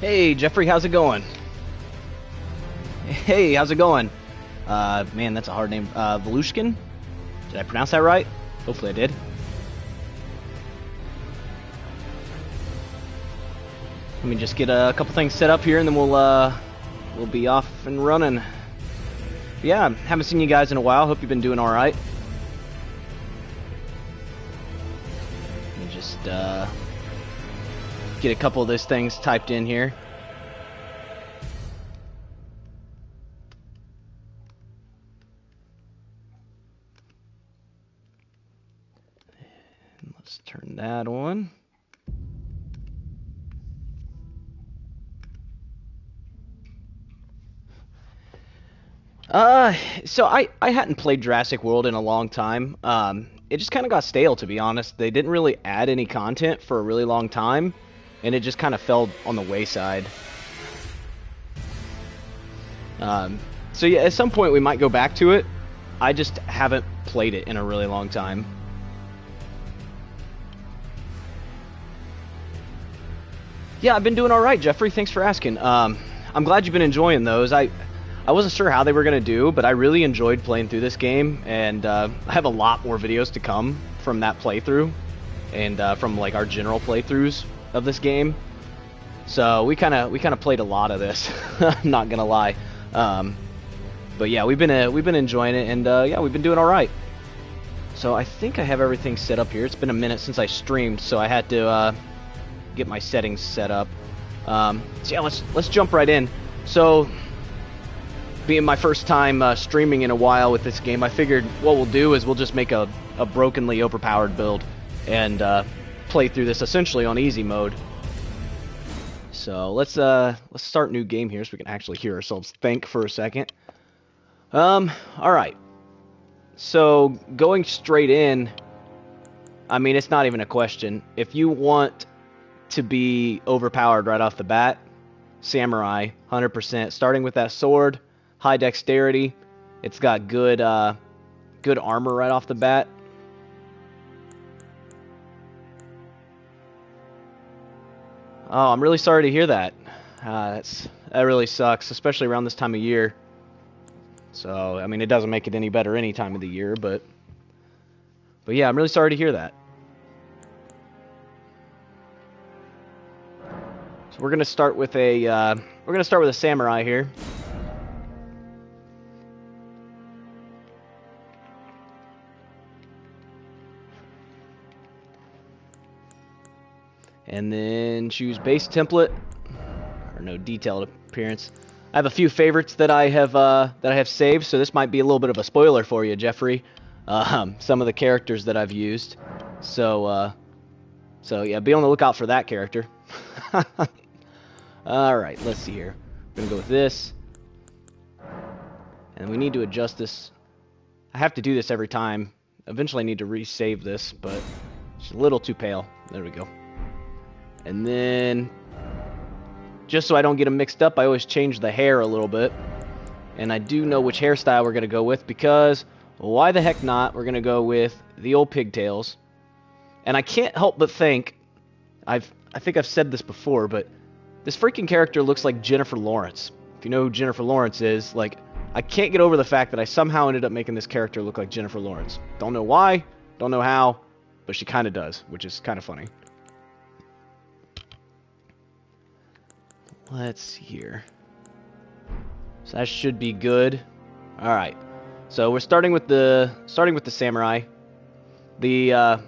Hey, Jeffrey, how's it going? Hey, how's it going? Man, that's a hard name. Volushkin? Did I pronounce that right? Hopefully I did. Let me just get a couple things set up here, and then we'll be off and running. Yeah, haven't seen you guys in a while. Hope you've been doing all right. Let me just get a couple of those things typed in here. And let's turn that on. So I hadn't played Jurassic World in a long time. It just kind of got stale, to be honest. They didn't really add any content for a really long time, and it just kind of fell on the wayside. So yeah, at some point we might go back to it. I just haven't played it in a really long time. Yeah, I've been doing all right, Jeffrey. Thanks for asking. I'm glad you've been enjoying those. I wasn't sure how they were going to do, but I really enjoyed playing through this game, and I have a lot more videos to come from that playthrough, and from like our general playthroughs of this game. So we kind of played a lot of this. I'm not gonna lie, but yeah, we've been enjoying it, and yeah, we've been doing all right. So I think I have everything set up here. It's been a minute since I streamed, so I had to get my settings set up. So yeah, let's jump right in. So, being my first time streaming in a while with this game, I figured what we'll do is we'll just make a brokenly overpowered build and play through this essentially on easy mode. So let's start new game here so we can actually hear ourselves think for a second. All right. So going straight in, I mean, it's not even a question. If you want to be overpowered right off the bat, Samurai, 100%. Starting with that sword. High dexterity. It's got good armor right off the bat. Oh, I'm really sorry to hear that. That really sucks, especially around this time of year. So, I mean, it doesn't make it any better any time of the year, but yeah, I'm really sorry to hear that. So we're gonna start with a samurai here. And then choose base template, or no, detailed appearance. I have a few favorites that I have saved, so this might be a little bit of a spoiler for you, Jeffrey. Some of the characters that I've used. So yeah, be on the lookout for that character. All right, let's see here. We're gonna go with this, and we need to adjust this. I have to do this every time. Eventually, I need to resave this, but it's a little too pale. There we go. And then, just so I don't get them mixed up, I always change the hair a little bit. And I do know which hairstyle we're going to go with because, why the heck not, we're going to go with the old pigtails. And I can't help but think, I think I've said this before, but this freaking character looks like Jennifer Lawrence. If you know who Jennifer Lawrence is, like, I can't get over the fact that I somehow ended up making this character look like Jennifer Lawrence. Don't know why, don't know how, but she kind of does, which is kind of funny. Let's see here. So that should be good. All right. So we're starting with the samurai. The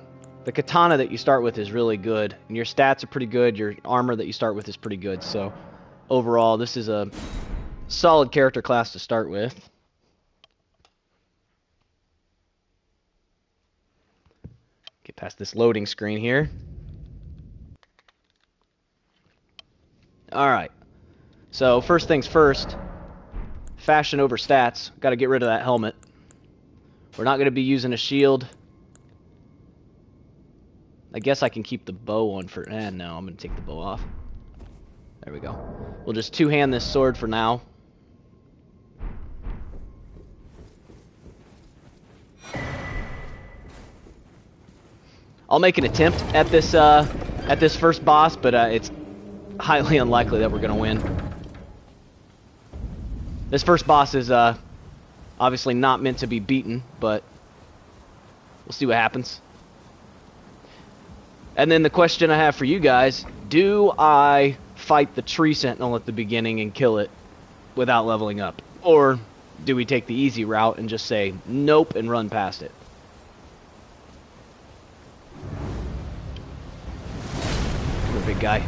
katana that you start with is really good, and your stats are pretty good. Your armor that you start with is pretty good. So overall, this is a solid character class to start with. Get past this loading screen here. Alright, so first things first, fashion over stats. Got to get rid of that helmet. We're not going to be using a shield. I guess I can keep the bow on for... no, I'm going to take the bow off. There we go. We'll just two-hand this sword for now. I'll make an attempt at this first boss, but it's highly unlikely that we're gonna win. This first boss is obviously not meant to be beaten, but we'll see what happens. And then the question I have for you guys, do I fight the tree sentinel at the beginning and kill it without leveling up? Or do we take the easy route and just say nope and run past it? Come here, big guy.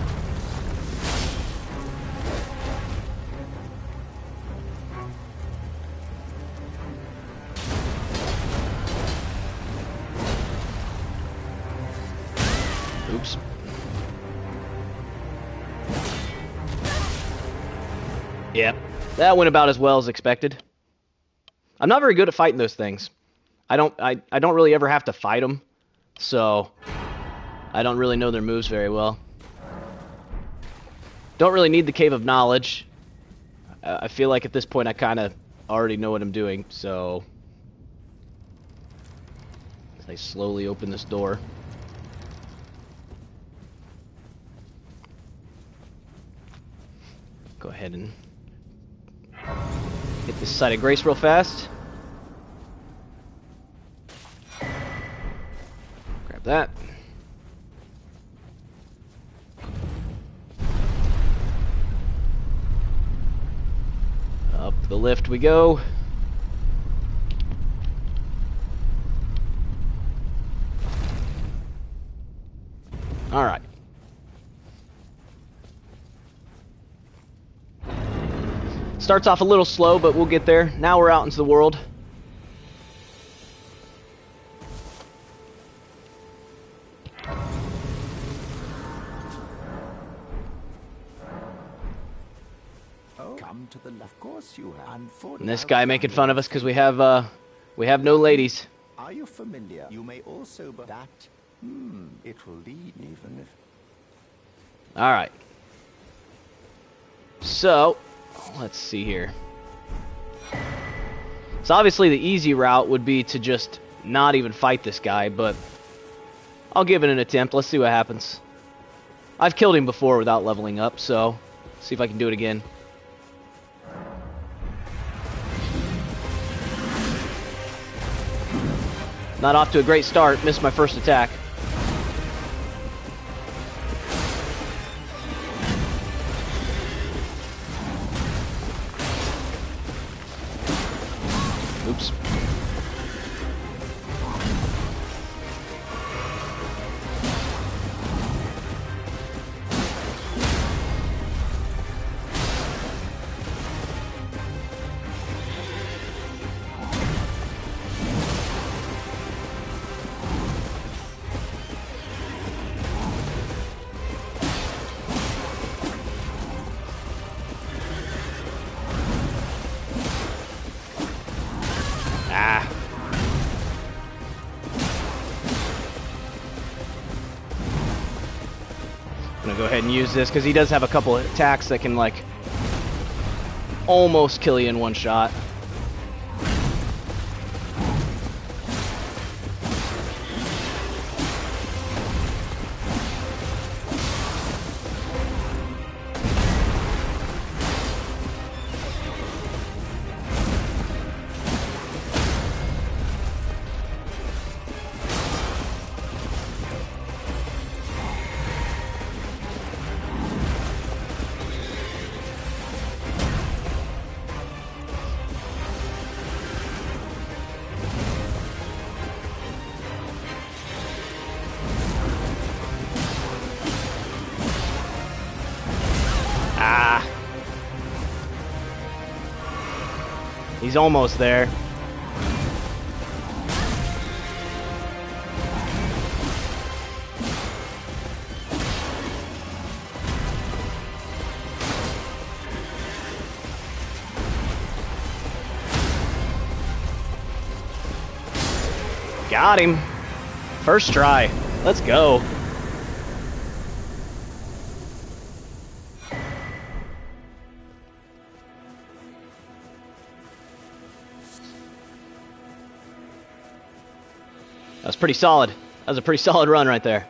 Oops. Yep, that went about as well as expected. I'm not very good at fighting those things. I don't really ever have to fight them, so I don't really know their moves very well. Don't really need the Cave of Knowledge. I feel like at this point I kind of already know what I'm doing, so as I slowly open this door. Go ahead and hit this site of grace real fast. Grab that. Up the lift we go. All right. Starts off a little slow, but we'll get there. Now we're out into the world. Come to the left course, you have. And this guy making fun of us because we have no ladies. Are you familiar? You may also, but that it will lead even if. All right. So, let's see here. So obviously the easy route would be to just not even fight this guy, but I'll give it an attempt. Let's see what happens. I've killed him before without leveling up, so see if I can do it again. Not off to a great start. Missed my first attack. Oops. I'm gonna go ahead and use this because he does have a couple of attacks that can like almost kill you in one shot. He's almost there. Got him. First try. Let's go. That was pretty solid. That was a pretty solid run right there.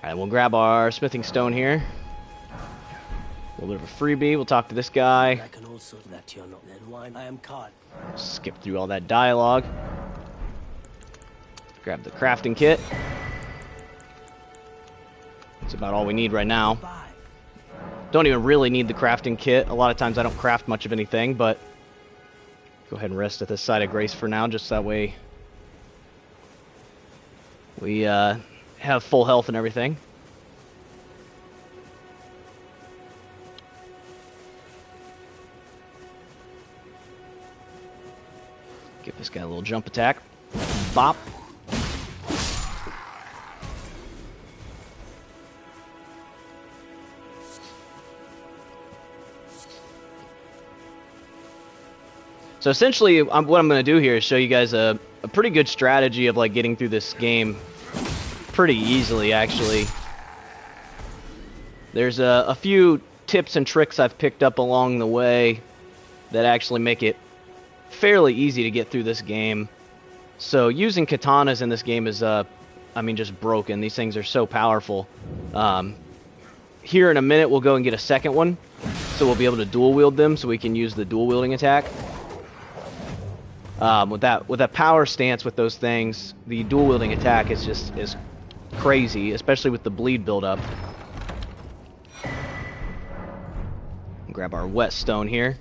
Alright, we'll grab our smithing stone here. A little bit of a freebie. We'll talk to this guy. I can also that you're not then wine. I am caught. Skip through all that dialogue. Grab the crafting kit. That's about all we need right now. Don't even really need the crafting kit. A lot of times I don't craft much of anything, but go ahead and rest at this side of grace for now, just that way we have full health and everything. Give this guy a little jump attack. Bop. So essentially, what I'm going to do here is show you guys a pretty good strategy of like getting through this game pretty easily, actually. There's a few tips and tricks I've picked up along the way that actually make it fairly easy to get through this game. So using katanas in this game is, I mean, just broken. These things are so powerful. Here in a minute, we'll go and get a second one, so we'll be able to dual wield them, so we can use the dual wielding attack. With that power stance with those things, the dual wielding attack is crazy, especially with the bleed buildup. Grab our whetstone here.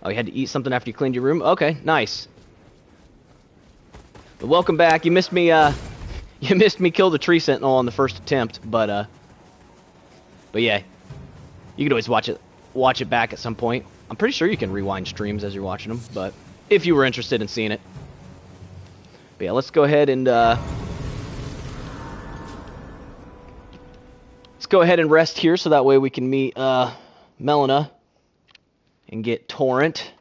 Oh, you had to eat something after you cleaned your room? Okay, nice. But welcome back. You missed me. You missed me kill the tree sentinel on the first attempt, but yeah, you can always watch it back at some point. I'm pretty sure you can rewind streams as you're watching them, but if you were interested in seeing it. But yeah, let's go ahead and rest here, so that way we can meet Melina and get Torrent.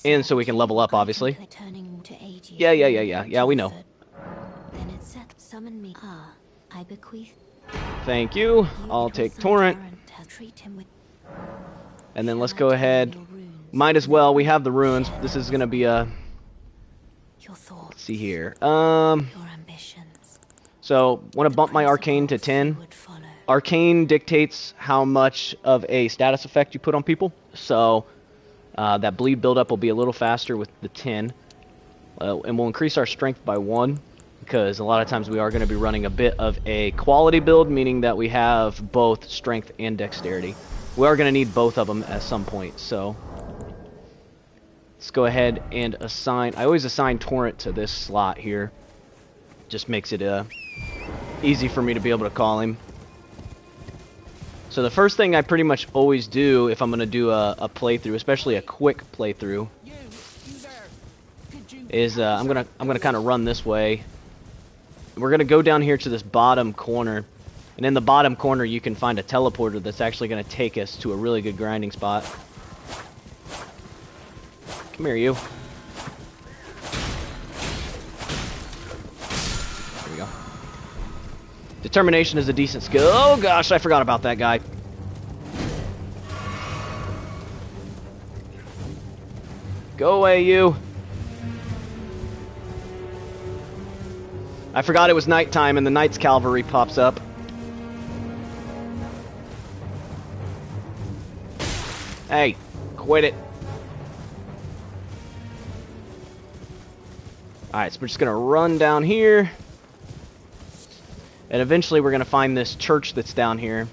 And so we can level up, obviously. Yeah, we know. Then it said, summon me. Ah, I bequeath. Thank you. I'll take Torrent. And then let's go ahead. Might as well. We have the runes. This is going to be a... Let's see here. So, want to bump my arcane to 10. Arcane dictates how much of a status effect you put on people. So, that bleed buildup will be a little faster with the 10. And we'll increase our strength by 1. Because a lot of times we are going to be running a bit of a quality build, meaning that we have both strength and dexterity. We are going to need both of them at some point, so let's go ahead and assign... I always assign Torrent to this slot here. Just makes it easy for me to be able to call him. So the first thing I pretty much always do if I'm going to do a playthrough, especially a quick playthrough, is I'm gonna kind of run this way. We're going to go down here to this bottom corner, and in the bottom corner you can find a teleporter that's actually going to take us to a really good grinding spot. Come here, you. There we go. Determination is a decent skill. Oh gosh, I forgot about that guy. Go away, you. I forgot it was nighttime and the Knights Cavalry pops up. Hey, quit it. Alright, so we're just going to run down here. And eventually we're going to find this church that's down here.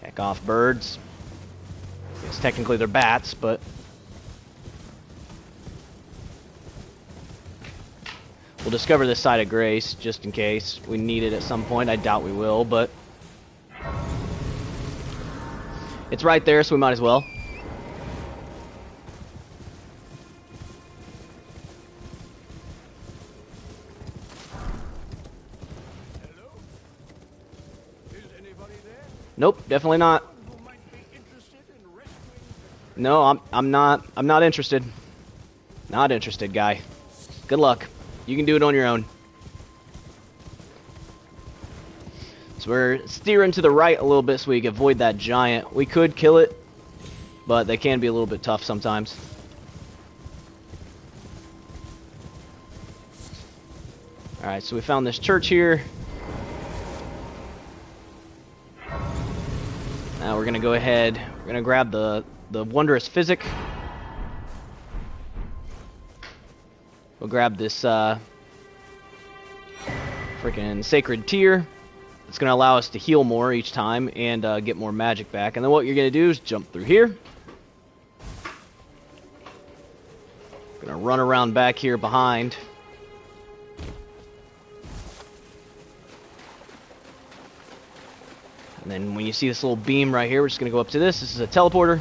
Heck off, birds. It's technically they're bats, but... we'll discover this side of grace, just in case we need it at some point. I doubt we will, but... it's right there, so we might as well. Hello? Is anybody there? Nope, definitely not. Who might be interested in rescuing? No, I'm not interested. Not interested, guy. Good luck. You can do it on your own. So we're steering to the right a little bit so we can avoid that giant. We could kill it, but they can be a little bit tough sometimes. Alright, so we found this church here. Now we're gonna go ahead, we're gonna grab the wondrous physic. We'll grab this freaking sacred tear. It's gonna allow us to heal more each time and get more magic back. And then what you're gonna do is jump through here. Gonna run around back here behind. And then when you see this little beam right here, we're just going to go up to this. This is a teleporter.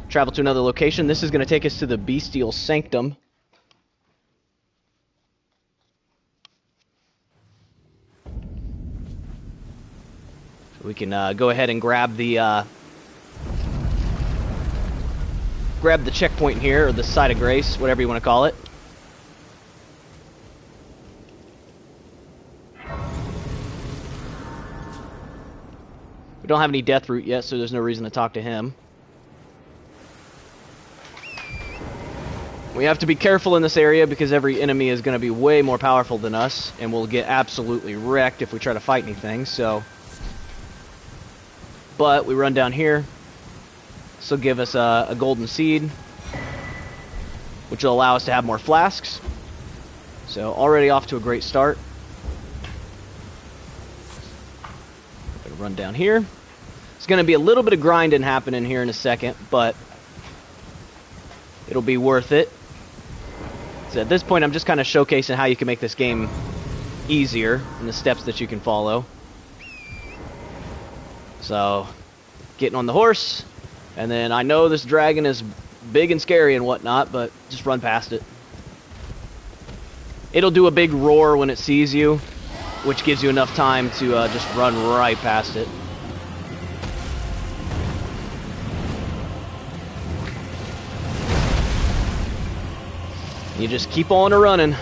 Travel to another location. This is going to take us to the Bestial Sanctum. We can go ahead and grab the checkpoint here, or the site of grace, whatever you want to call it. We don't have any death root yet, so there's no reason to talk to him. We have to be careful in this area because every enemy is going to be way more powerful than us, and we'll get absolutely wrecked if we try to fight anything, so... But we run down here. This will give us a golden seed, which will allow us to have more flasks. So already off to a great start. Run down here. It's going to be a little bit of grinding happening here in a second, but it'll be worth it. So at this point, I'm just kind of showcasing how you can make this game easier and the steps that you can follow. So, getting on the horse, and then I know this dragon is big and scary and whatnot, but just run past it. It'll do a big roar when it sees you, which gives you enough time to just run right past it. You just keep on running.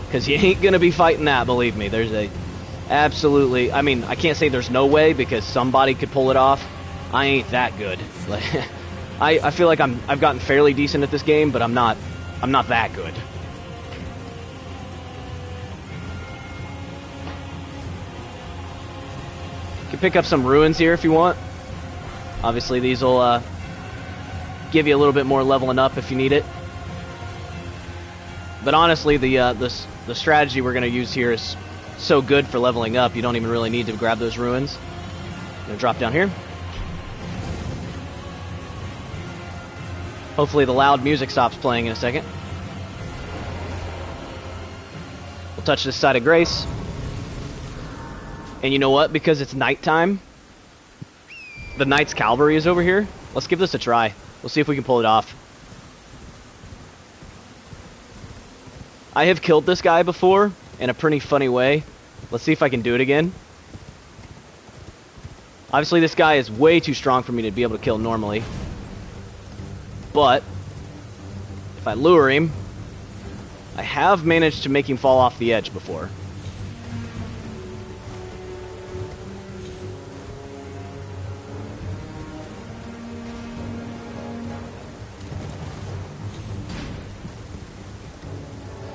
Because you ain't gonna be fighting that, believe me. There's a... Absolutely... I mean, I can't say there's no way, because somebody could pull it off. I ain't that good. Like, I feel like I've gotten fairly decent at this game, but I'm not that good. You can pick up some ruins here if you want. Obviously, these will give you a little bit more leveling up if you need it. But honestly, the strategy we're going to use here is so good for leveling up, you don't even really need to grab those ruins. I'm going to drop down here. Hopefully the loud music stops playing in a second. We'll touch this side of grace. And you know what? Because it's nighttime, the Knight's Cavalry is over here. Let's give this a try. We'll see if we can pull it off. I have killed this guy before in a pretty funny way. Let's see if I can do it again. Obviously, this guy is way too strong for me to be able to kill normally. But if I lure him, I have managed to make him fall off the edge before.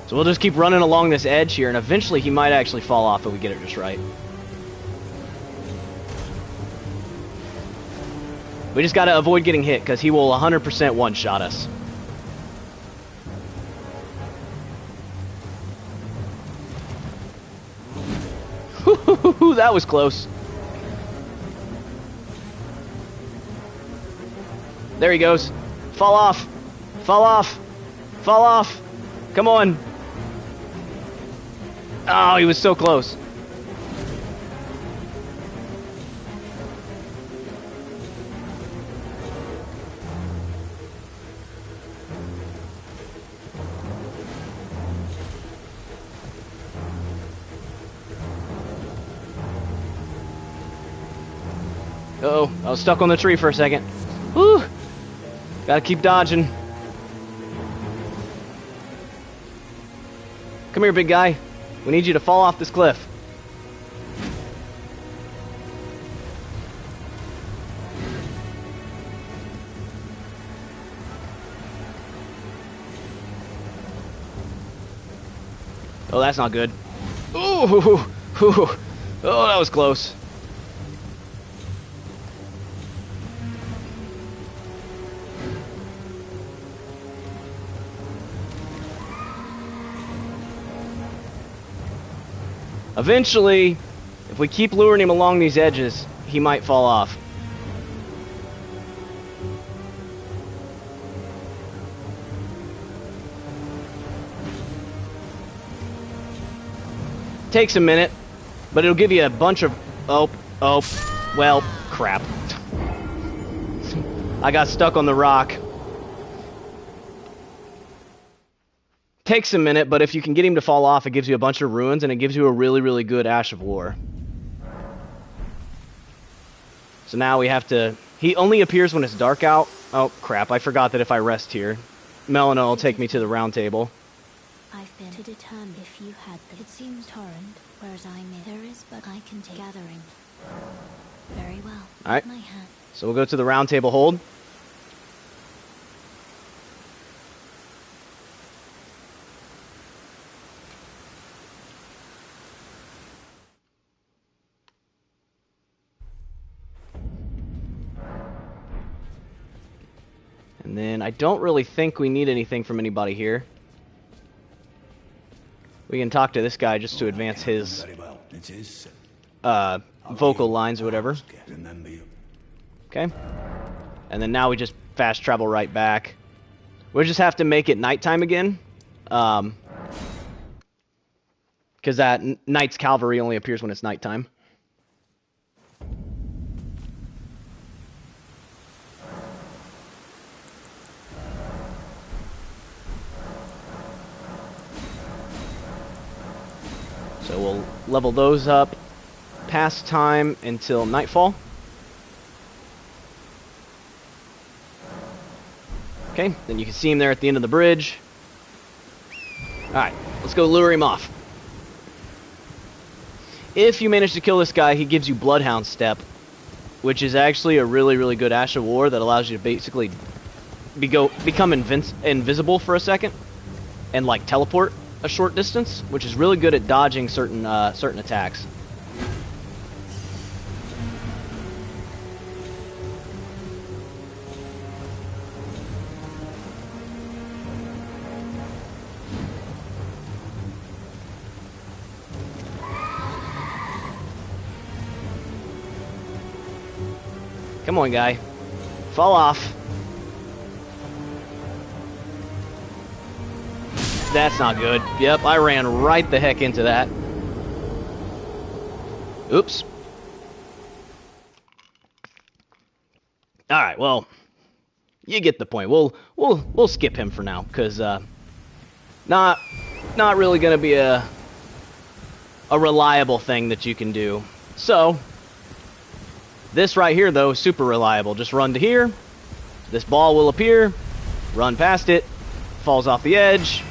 So we'll just keep running along this edge here, and eventually he might actually fall off if we get it just right. We just gotta avoid getting hit, because he will 100% one-shot us. That was close. There he goes. Fall off. Fall off. Fall off. Come on. Oh, he was so close. Uh-oh, I was stuck on the tree for a second. Whew. Gotta keep dodging. Come here, big guy. We need you to fall off this cliff. Oh, that's not good. Ooh, oh, that was close. Eventually, if we keep luring him along these edges, he might fall off. Takes a minute, but it'll give you a bunch of... well, crap. I got stuck on the rock. Takes a minute, but if you can get him to fall off, it gives you a bunch of ruins, and it gives you a really, really good Ash of War. So now we have to... He only appears when it's dark out. Oh, crap, I forgot that if I rest here, Melina will take me to the round table. I've been to determine if you had the... It seems torrent, whereas I may... There is, but I can take gathering. Very well. Alright, My hand. so we'll go to the round table hold. And then I don't really think we need anything from anybody here. We can talk to this guy just to advance his vocal lines or whatever. Okay. And then now we just fast travel right back. We'll just have to make it nighttime again. Because that Knight's Cavalry only appears when it's nighttime. So we'll level those up past time until nightfall. Okay, then you can see him there at the end of the bridge. Alright, let's go lure him off. If you manage to kill this guy, he gives you Bloodhound Step, which is actually a really, really good Ash of War that allows you to basically become invisible for a second and like teleport a short distance, which is really good at dodging certain attacks. Come on, guy. Fall off. That's not good. Yep, I ran right the heck into that. Oops. Alright, well, you get the point. We'll skip him for now, because not really gonna be a reliable thing that you can do. So this right here though is super reliable. Just run to here, this ball will appear, run past it, falls off the edge.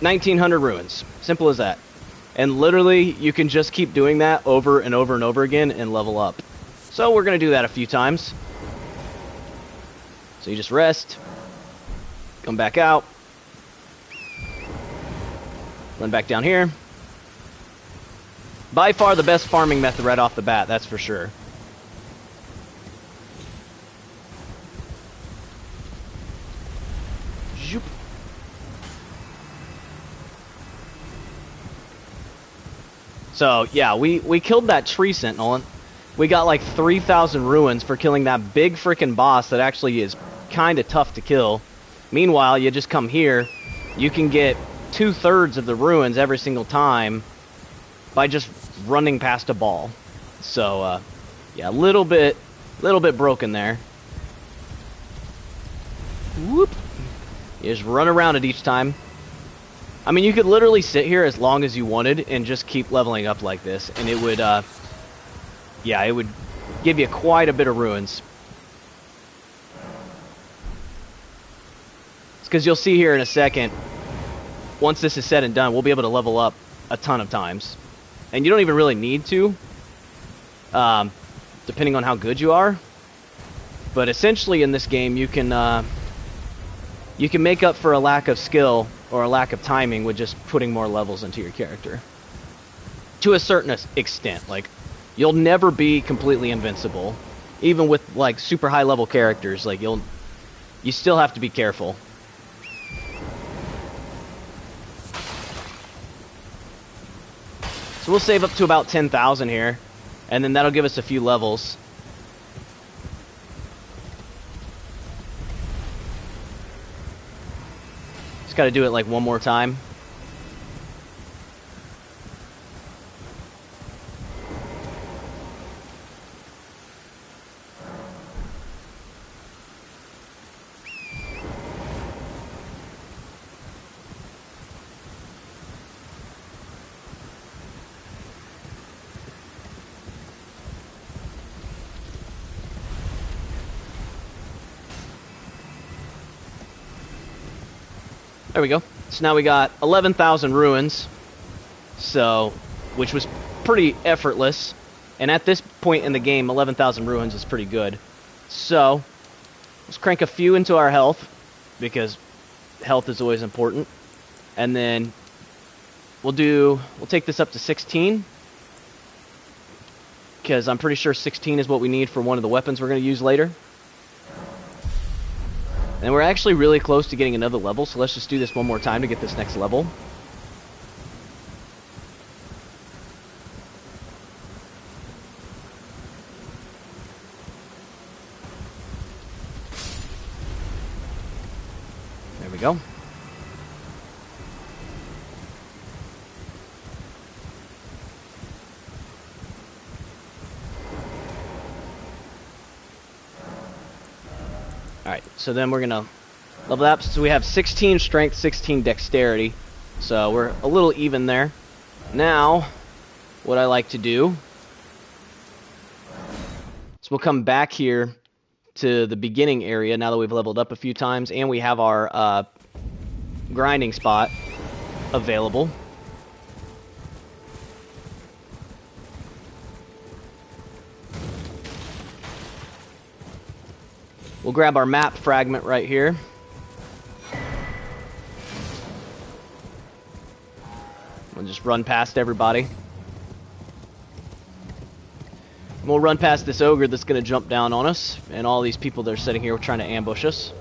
1900 ruins. Simple as that. And literally, you can just keep doing that over and over and over again and level up. So we're going to do that a few times. So you just rest. Come back out. Run back down here. By far the best farming method right off the bat, that's for sure. Zoop. So, yeah, we killed that tree sentinel. We got like 3,000 ruins for killing that big freaking boss that actually is kind of tough to kill. Meanwhile, you just come here, you can get 2/3 of the ruins every single time by just running past a ball. So, yeah, a little bit broken there. Whoop. You just run around it each time. I mean, you could literally sit here as long as you wanted and just keep leveling up like this, and it would, yeah, it would give you quite a bit of ruins. It's because you'll see here in a second, once this is said and done, we'll be able to level up a ton of times. And you don't even really need to, depending on how good you are. But essentially in this game, you can make up for a lack of skill or a lack of timing with just putting more levels into your character. To a certain extent, like, you'll never be completely invincible. Even with, like, super high level characters, like, you still have to be careful. So we'll save up to about 10,000 here, and then that'll give us a few levels. Just gotta do it like one more time. There we go. So now we got 11,000 ruins, so, which was pretty effortless. And at this point in the game, 11,000 ruins is pretty good. So, let's crank a few into our health, because health is always important. And then we'll take this up to 16, because I'm pretty sure 16 is what we need for one of the weapons we're going to use later. And we're actually really close to getting another level, so let's just do this one more time to get this next level. There we go. Alright, so then we're going to level up. So we have 16 strength, 16 dexterity. So we're a little even there. Now, what I like to do is we'll come back here to the beginning area now that we've leveled up a few times. And we have our grinding spot available. We'll grab our map fragment right here. We'll just run past everybody. And we'll run past this ogre that's going to jump down on us, and all these people that are sitting here trying to ambush us.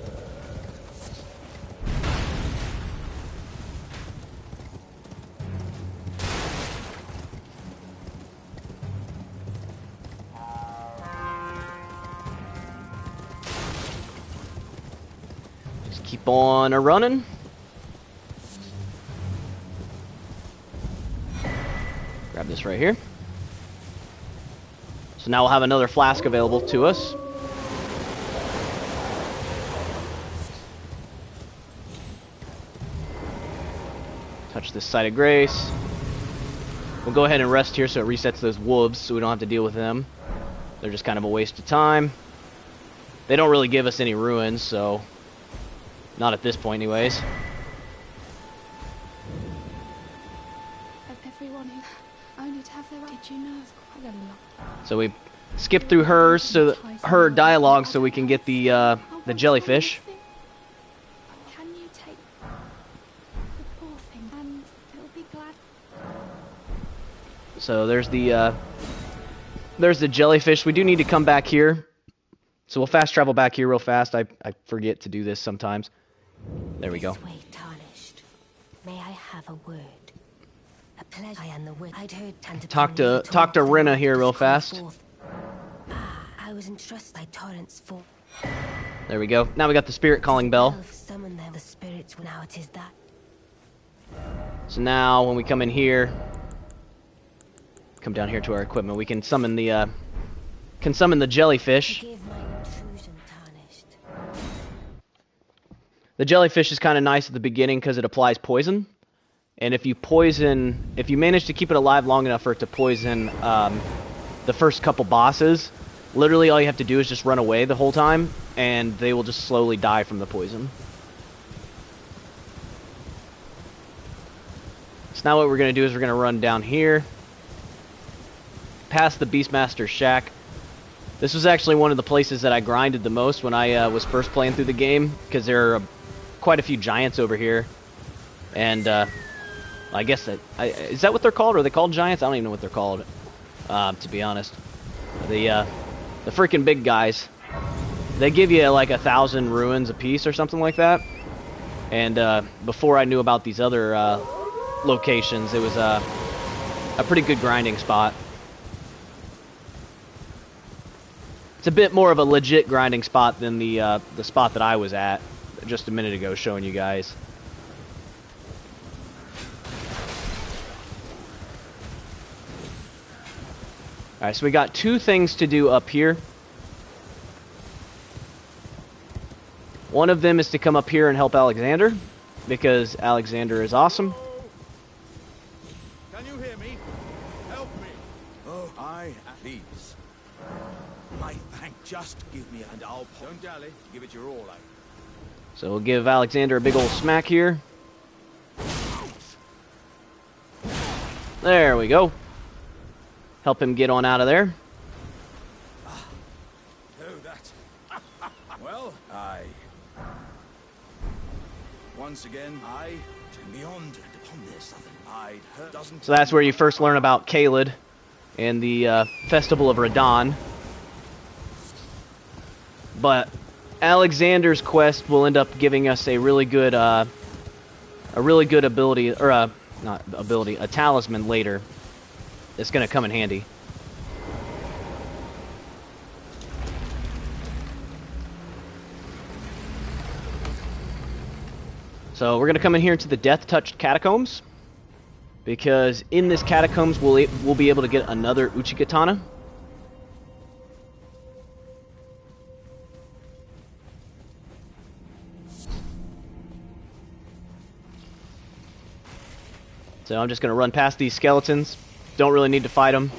Keep on running. Grab this right here. So now we'll have another flask available to us. Touch this site of grace. We'll go ahead and rest here so it resets those wolves so we don't have to deal with them. They're just kind of a waste of time. They don't really give us any ruins, so... not at this point, anyways. Of everyone who only to have their right. Did you know it's quite a lot? So we skip through hers, so her dialogue, so we can get the jellyfish. Can you take the poor thing and it'll be glad? So there's the jellyfish. We do need to come back here. So we'll fast travel back here real fast. I forget to do this sometimes. There we go. This way tarnished. May I have a word? A pleasure. I am the word. I'd heard Talk to Rena here real fast. I was entrusted by Torrent's for. There we go. Now we got the spirit calling bell. Summon them. The spirits. Now it is that. So now when we come in here, come down here to our equipment, we can summon the jellyfish. Forgive my intrusion, tarnished. The jellyfish is kind of nice at the beginning because it applies poison. And if you manage to keep it alive long enough for it to poison the first couple bosses, literally all you have to do is just run away the whole time, and they will just slowly die from the poison. So now what we're going to do is we're going to run down here, past the Beastmaster's shack. This was actually one of the places that I grinded the most when I was first playing through the game, because there are quite a few giants over here. And I guess that is that what they're called? Are they called giants? I don't even know what they're called, to be honest. The freaking big guys. They give you like 1,000 ruins a piece or something like that. And before I knew about these other locations, it was a pretty good grinding spot. It's a bit more of a legit grinding spot than the spot that I was at just a minute ago, showing you guys. All right, so we got 2 things to do up here. One of them is to come up here and help Alexander, because Alexander is awesome. Can you hear me? Help me. Oh, please. My thank, just give me and I'll... Don't dally. Give it your all, I... So we'll give Alexander a big old smack here. There we go. Help him get on out of there. Oh, that. Well, once again, turn beyond and upon this other. I'd heard doesn't. So that's where you first learn about Caelid and the Festival of Radon. But Alexander's quest will end up giving us a really good ability, or not ability, a talisman later. It's going to come in handy. So we're going to come in here into the Death-Touched Catacombs, because in this catacombs we'll be able to get another Uchigatana. So I'm just going to run past these skeletons. Don't really need to fight them.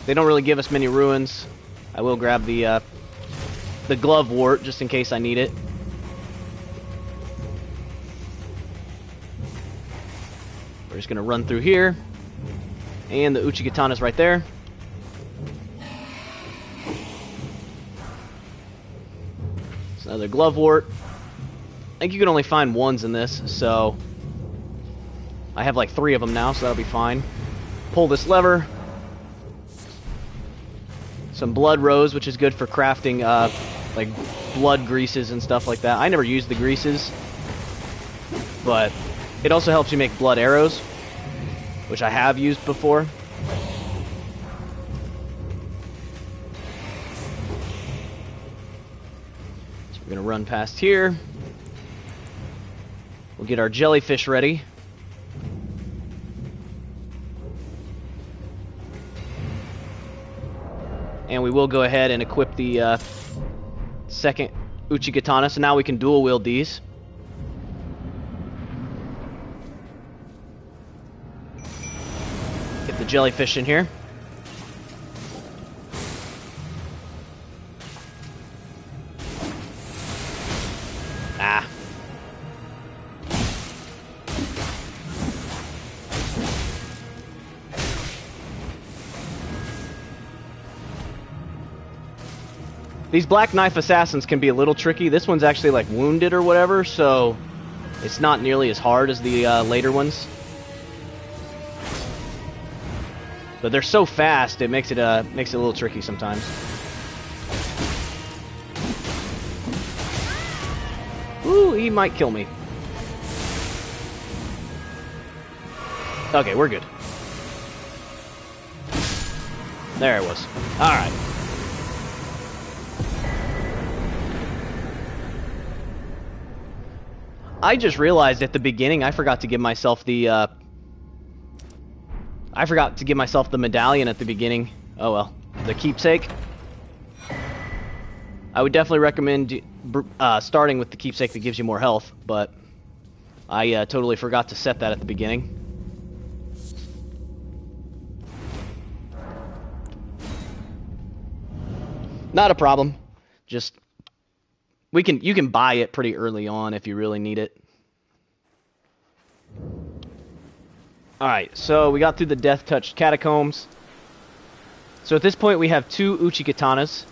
They don't really give us many ruins. I will grab the glove wart just in case I need it. We're just going to run through here. And the Uchigatana's right there. It's another glove wart. I think you can only find ones in this, so I have like 3 of them now, so that'll be fine. Pull this lever. Some blood rose, which is good for crafting like blood greases and stuff like that. I never used the greases, but it also helps you make blood arrows, which I have used before. So we're gonna run past here. We'll get our jellyfish ready. And we will go ahead and equip the second Uchigatana, so now we can dual wield these. Get the jellyfish in here. Ah. These Black Knife Assassins can be a little tricky. This one's actually like wounded or whatever, so it's not nearly as hard as the later ones. But they're so fast, it makes it a little tricky sometimes. Ooh, he might kill me. Okay, we're good. There it was. All right. I just realized at the beginning I forgot to give myself the medallion at the beginning. Oh well, the keepsake. I would definitely recommend starting with the keepsake that gives you more health, but I totally forgot to set that at the beginning. Not a problem. Just you can buy it pretty early on if you really need it. Alright, so we got through the Death-Touched Catacombs. So at this point we have 2 Uchigatanas.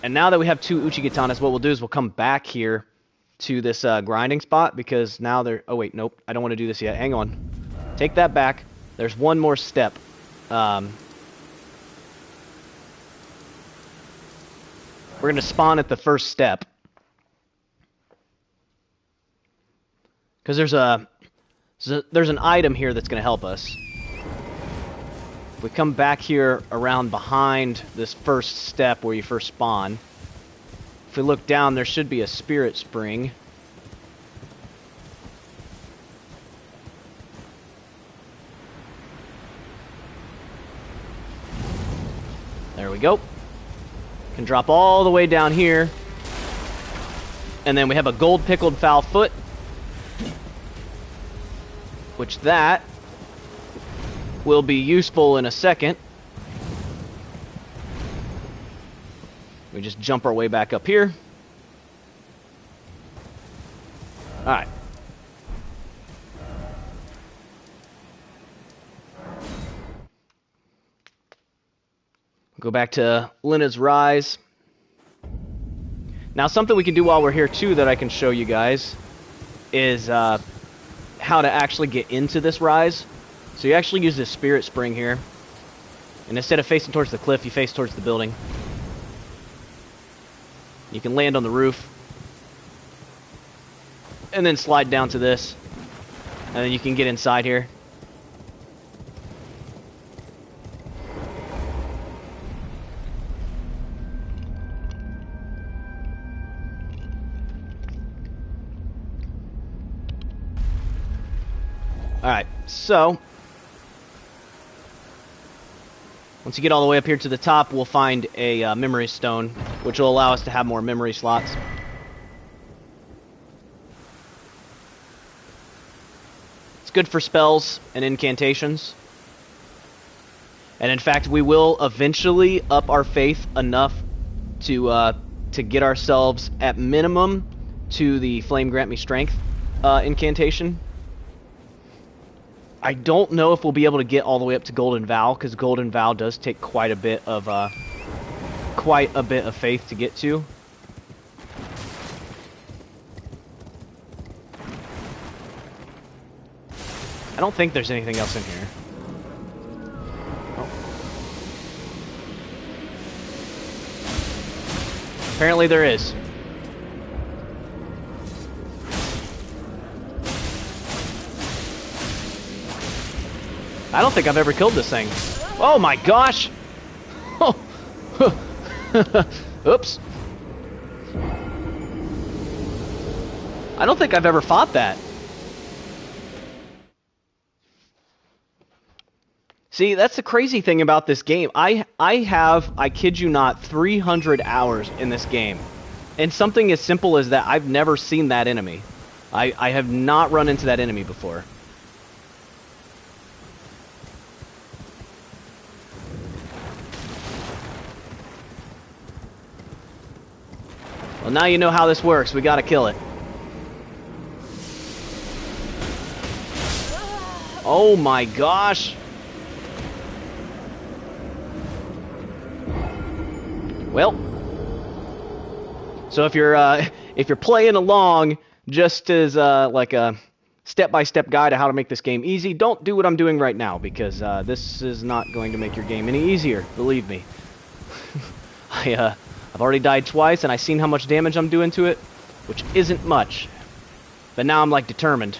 And now that we have 2 Uchigatanas, what we'll do is we'll come back here to this grinding spot, because now they're... Oh, wait, nope. I don't want to do this yet. Hang on. Take that back. There's one more step. We're going to spawn at the first step. Because there's an item here that's going to help us. If we come back here around behind this first step where you first spawn, if we look down, there should be a spirit spring. There we go. Can drop all the way down here. And then we have a gold pickled foul foot. Which that will be useful in a second. We just jump our way back up here. Alright. Go back to Lena's Rise. Now, something we can do while we're here, too, that I can show you guys is how to actually get into this Rise. So you actually use this Spirit Spring here. And instead of facing towards the cliff, you face towards the building. You can land on the roof. And then slide down to this. And then you can get inside here. Alright, so once you get all the way up here to the top, we'll find a memory stone, which will allow us to have more memory slots. It's good for spells and incantations. And in fact, we will eventually up our faith enough to get ourselves at minimum to the Flame Grant Me Strength incantation. I don't know if we'll be able to get all the way up to Golden Vow, because Golden Vow does take quite a bit of faith to get to. I don't think there's anything else in here. Oh. Apparently there is. I don't think I've ever killed this thing. Oh my gosh! Oh. Oops. I don't think I've ever fought that. See, that's the crazy thing about this game. I have, I kid you not, 300 hours in this game. And something as simple as that, I've never seen that enemy. I have not run into that enemy before. Well, now you know how this works. We gotta kill it. Oh my gosh! Well, so if you're playing along just as like a step-by-step guide to how to make this game easy, don't do what I'm doing right now, because this is not going to make your game any easier. Believe me. I've already died twice, and I've seen how much damage I'm doing to it, which isn't much. But now I'm, like, determined.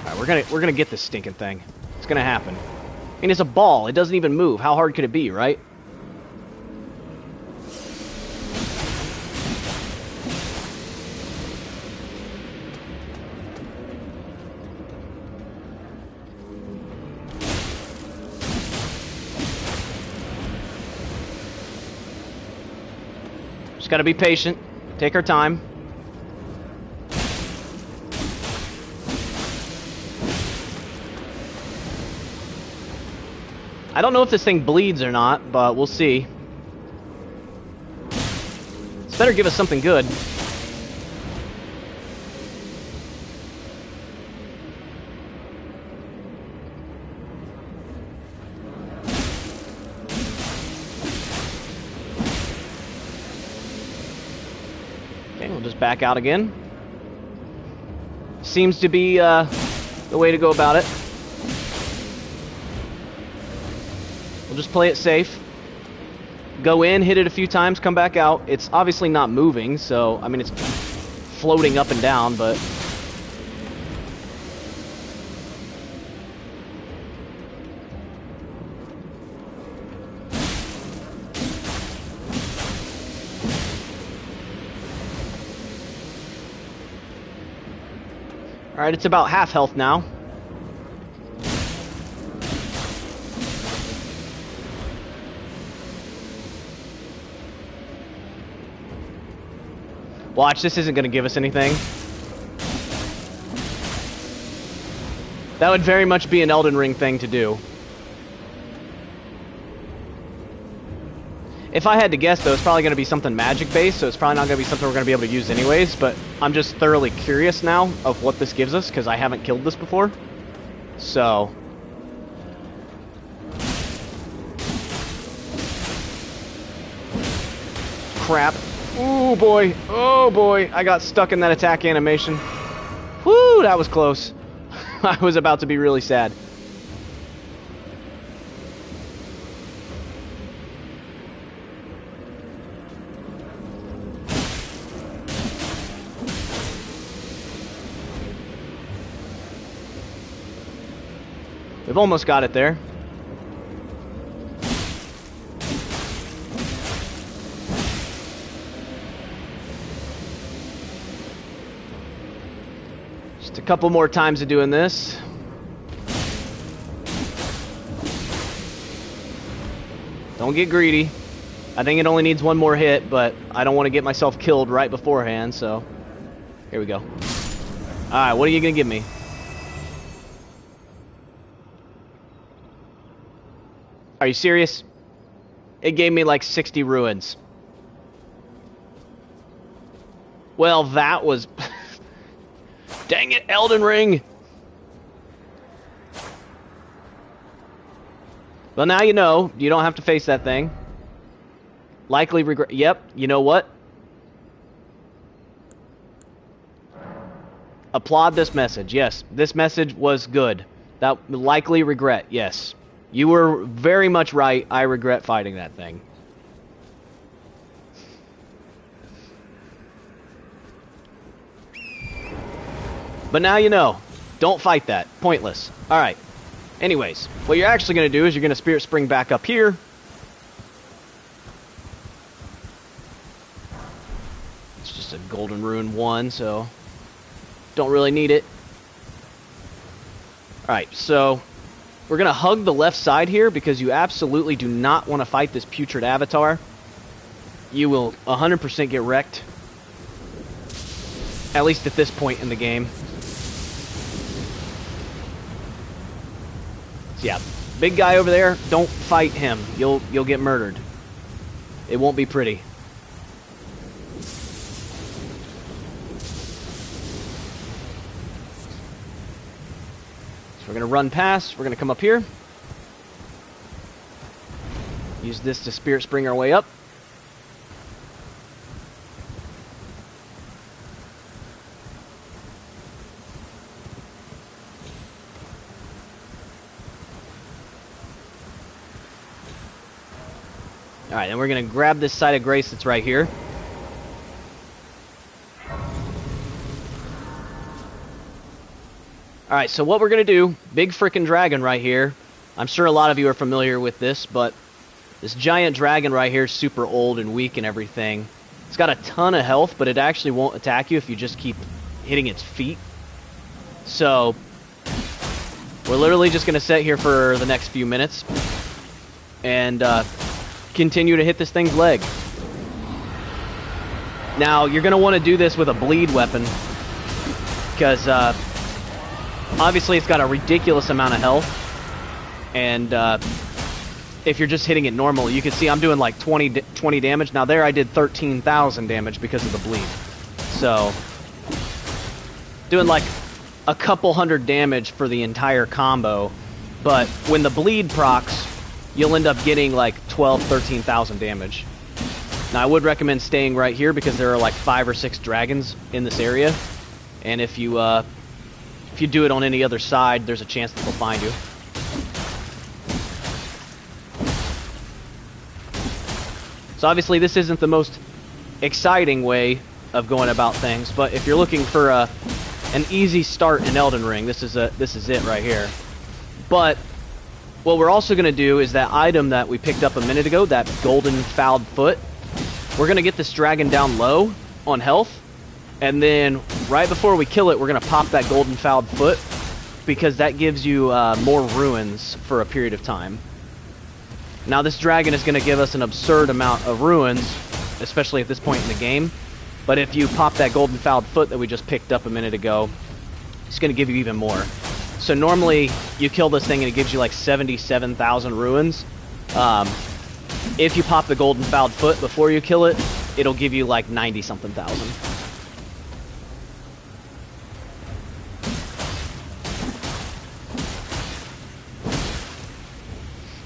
Alright, we're gonna get this stinking thing. It's gonna happen. I mean, it's a ball. It doesn't even move. How hard could it be, right? Just gotta be patient. Take our time. I don't know if this thing bleeds or not, but we'll see. It's better give us something good. We'll just back out again. Seems to be the way to go about it. We'll just play it safe. Go in, hit it a few times, come back out. It's obviously not moving, so, I mean, it's floating up and down, but... Alright, it's about half health now. Watch, this isn't going to give us anything. That would very much be an Elden Ring thing to do. If I had to guess, though, it's probably going to be something magic-based, so it's probably not going to be something we're going to be able to use anyways, but I'm just thoroughly curious now of what this gives us, because I haven't killed this before. So... crap. Ooh, boy. Oh, boy. I got stuck in that attack animation. Whoo, that was close. I was about to be really sad. We've almost got it there. Just a couple more times of doing this. Don't get greedy. I think it only needs one more hit, but I don't want to get myself killed right beforehand, so... here we go. Alright, what are you going to give me? Are you serious? It gave me like 60 ruins. Well, that was... dang it, Elden Ring! Well, now you know. You don't have to face that thing. Likely regret... yep, you know what? Applaud this message. Yes, this message was good. That likely regret, yes. You were very much right. I regret fighting that thing. But now you know. Don't fight that. Pointless. Alright. Anyways, what you're actually going to do is you're going to Spirit Spring back up here. It's just a Golden Rune 1, so... don't really need it. Alright, so... we're going to hug the left side here because you absolutely do not want to fight this putrid avatar. You will 100% get wrecked. At least at this point in the game. So yeah, big guy over there, don't fight him. You'll get murdered. It won't be pretty. We're going to run past. We're going to come up here. Use this to Spirit Spring our way up. Alright, and we're going to grab this side of grace that's right here. Alright, so what we're going to do, big frickin' dragon right here. I'm sure a lot of you are familiar with this, but this giant dragon right here is super old and weak and everything. It's got a ton of health, but it actually won't attack you if you just keep hitting its feet. So, we're literally just going to sit here for the next few minutes and continue to hit this thing's leg. Now, you're going to want to do this with a bleed weapon because... obviously, it's got a ridiculous amount of health, and if you're just hitting it normal, you can see I'm doing like 20 damage. Now there I did 13,000 damage because of the bleed. So, doing like a couple hundred damage for the entire combo, but when the bleed procs, you'll end up getting like 12,000, 13,000 damage. Now, I would recommend staying right here because there are like 5 or 6 dragons in this area. And if you do it on any other side, there's a chance that they'll find you. So obviously this isn't the most exciting way of going about things, but if you're looking for an easy start in Elden Ring, this is it right here. But what we're also going to do is that item that we picked up a minute ago, that golden fouled foot, we're going to get this dragon down low on health, and then right before we kill it, we're going to pop that golden fouled foot, because that gives you more ruins for a period of time. Now this dragon is going to give us an absurd amount of ruins, especially at this point in the game, but if you pop that golden fouled foot that we just picked up a minute ago, it's going to give you even more. So normally you kill this thing and it gives you like 77,000 ruins. If you pop the golden fouled foot before you kill it, it'll give you like 90-something thousand.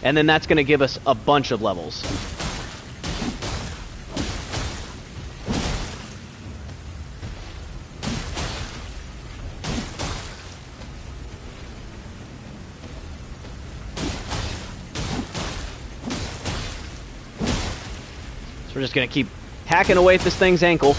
And then that's going to give us a bunch of levels. So we're just going to keep hacking away at this thing's ankle.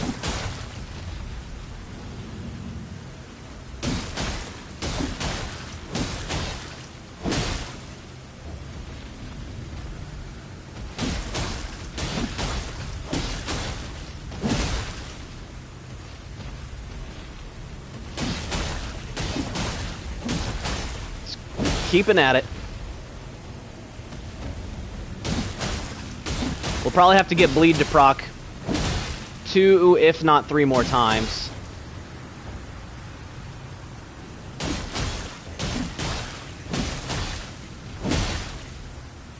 Keeping at it. We'll probably have to get bleed to proc 2, if not 3 more times.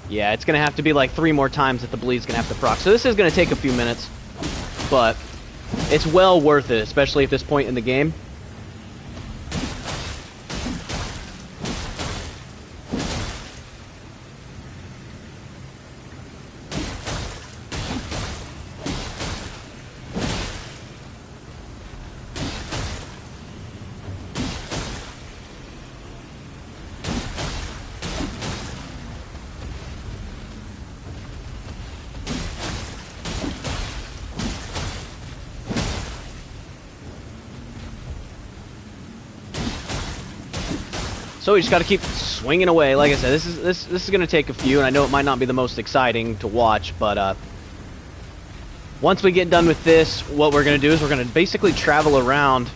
Yeah, it's gonna have to be like 3 more times that the bleed's gonna have to proc. So this is gonna take a few minutes, but it's well worth it, especially at this point in the game. So we just got to keep swinging away. Like I said, this is going to take a few, and I know it might not be the most exciting to watch, but once we get done with this, what we're going to do is we're going to basically travel around,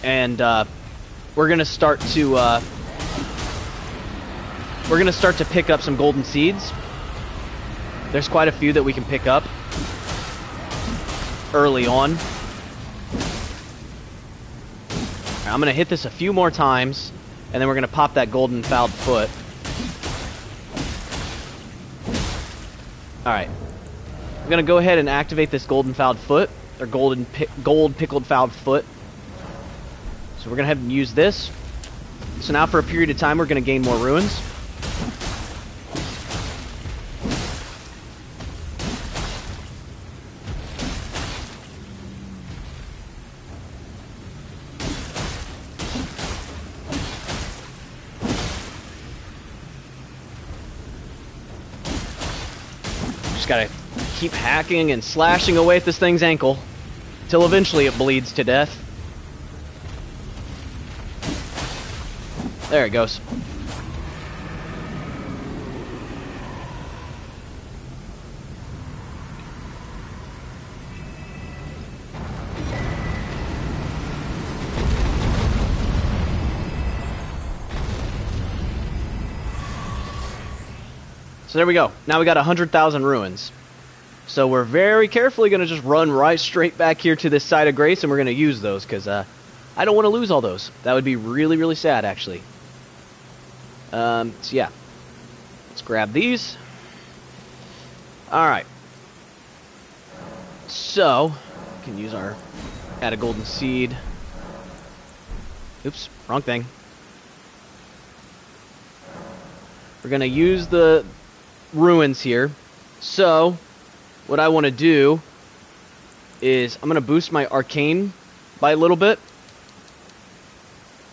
and we're going to start to pick up some golden seeds. There's quite a few that we can pick up early on. I'm going to hit this a few more times, and then we're going to pop that golden fouled foot. Alright. I'm going to go ahead and activate this golden fouled foot, or gold pickled fouled foot. So we're going to have to use this. So now for a period of time, we're going to gain more ruins. Just gotta keep hacking and slashing away at this thing's ankle till eventually it bleeds to death. There it goes. So there we go. Now we got 100,000 ruins. So we're very carefully going to just run right straight back here to this site of grace, and we're going to use those, because I don't want to lose all those. That would be really, really sad, actually. So yeah. Let's grab these. Alright. So, we can use our add a golden seed. Oops, wrong thing. We're going to use the ruins here. So what I want to do is I'm going to boost my arcane by a little bit.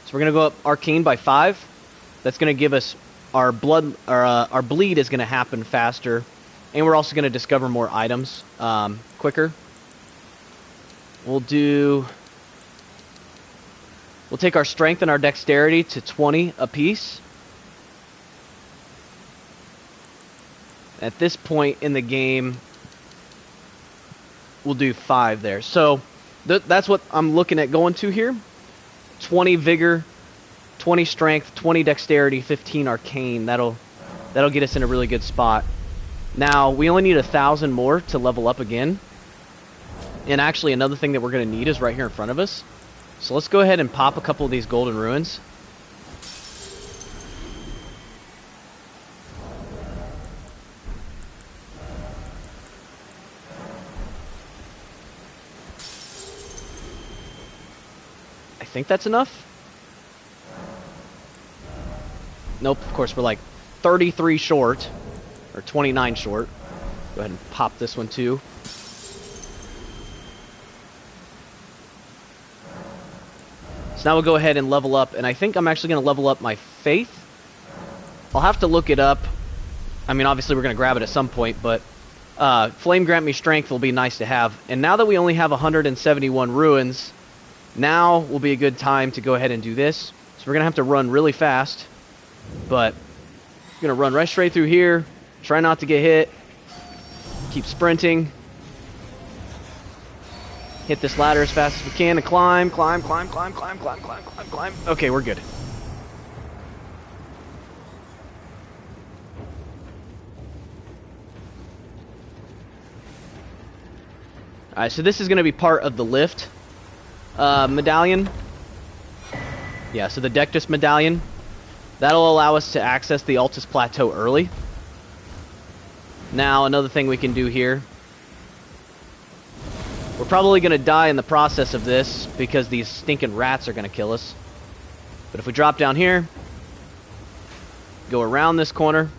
So we're going to go up arcane by 5. That's going to give us our blood, our bleed is going to happen faster, and we're also going to discover more items quicker. We'll take our strength and our dexterity to 20 apiece. At this point in the game, we'll do 5 there. So that's what I'm looking at going to here. 20 vigor, 20 strength, 20 dexterity, 15 arcane. That'll get us in a really good spot. Now, we only need 1,000 more to level up again. And actually, another thing that we're going to need is right here in front of us. So let's go ahead and pop a couple of these golden ruins. I think that's enough. Nope, of course we're like 33 short, or 29 short. Go ahead and pop this one too. So now we'll go ahead and level up, and I think I'm actually going to level up my faith. I'll have to look it up. I mean, obviously we're going to grab it at some point, but Flame Grant Me Strength will be nice to have. And now that we only have 171 ruins, now will be a good time to go ahead and do this. So we're going to have to run really fast, but I'm going to run right straight through here, try not to get hit, keep sprinting. Hit this ladder as fast as we can and climb. Okay, we're good. Alright, so this is going to be part of the lift medallion. Yeah, so the Dectus medallion. That'll allow us to access the Altus Plateau early. Now, another thing we can do here. We're probably going to die in the process of this because these stinking rats are going to kill us. But if we drop down here, go around this corner,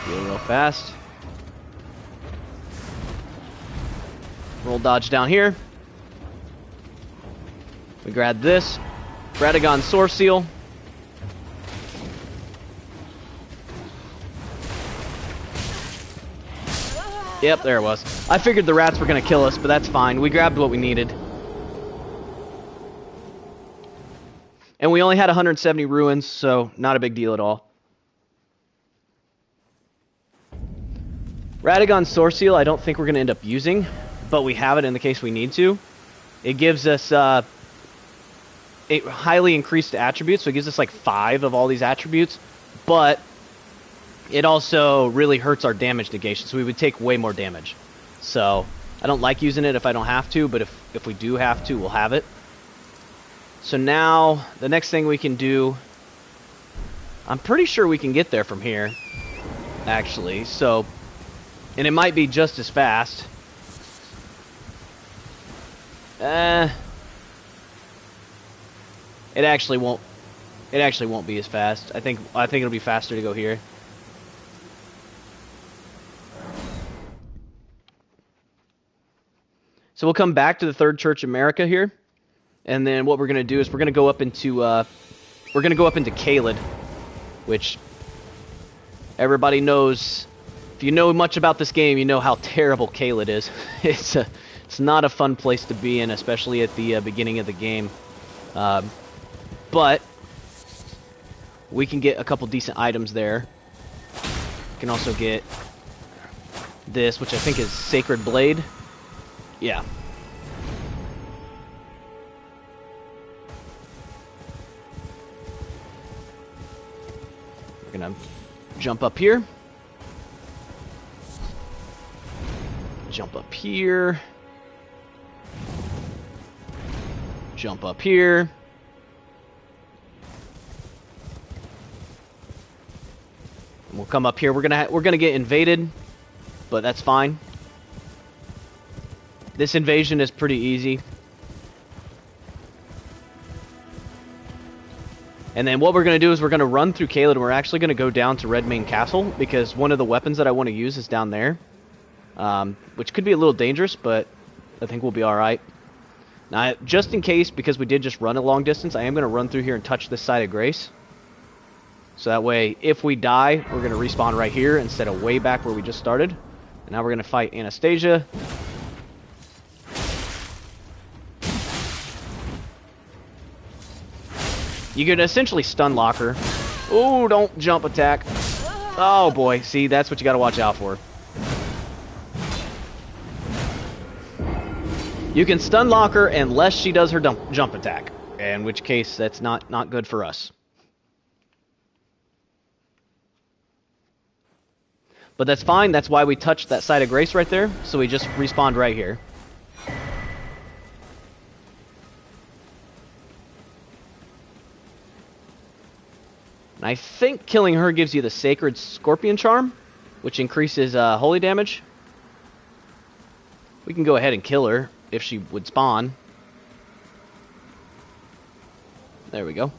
heal real fast, roll dodge down here, we grab this, Radagon Source Seal. Yep, there it was. I figured the rats were going to kill us, but that's fine. We grabbed what we needed. And we only had 170 ruins, so not a big deal at all. Radagon Source Seal I don't think we're going to end up using, but we have it in the case we need to. It gives us a highly increased attributes, so it gives us like 5 of all these attributes, but it also really hurts our damage negation, so we would take way more damage. So, I don't like using it if I don't have to, but if we do have to, we'll have it. So now, the next thing we can do, I'm pretty sure we can get there from here, actually, so, and it might be just as fast. It actually won't be as fast. I think it'll be faster to go here. So we'll come back to the Third Church America here, and then what we're gonna do is we're gonna go up into Caelid, which everybody knows. If you know much about this game, you know how terrible Caelid is. It's not a fun place to be in, especially at the beginning of the game. But we can get a couple decent items there. We can also get this, which I think is Sacred Blade. Yeah. We're gonna jump up here. Jump up here. Jump up here. And we'll come up here. We're gonna get invaded, but that's fine. This invasion is pretty easy. And then what we're going to do is we're going to run through Caelid, and we're actually going to go down to Redmane Castle, because one of the weapons that I want to use is down there. Which could be a little dangerous, but I think we'll be alright. Now, just in case, because we did just run a long distance, I am going to run through here and touch this side of Grace. So that way, if we die, we're going to respawn right here instead of way back where we just started. And now we're going to fight Anastasia. You can essentially stun lock her. Oh, don't jump attack. Oh boy, see, that's what you got to watch out for. You can stun lock her unless she does her jump attack, in which case that's not good for us. But that's fine, that's why we touched that side of Grace right there, so we just respawned right here. And I think killing her gives you the Sacred Scorpion Charm, which increases holy damage. We can go ahead and kill her if she would spawn. There we go.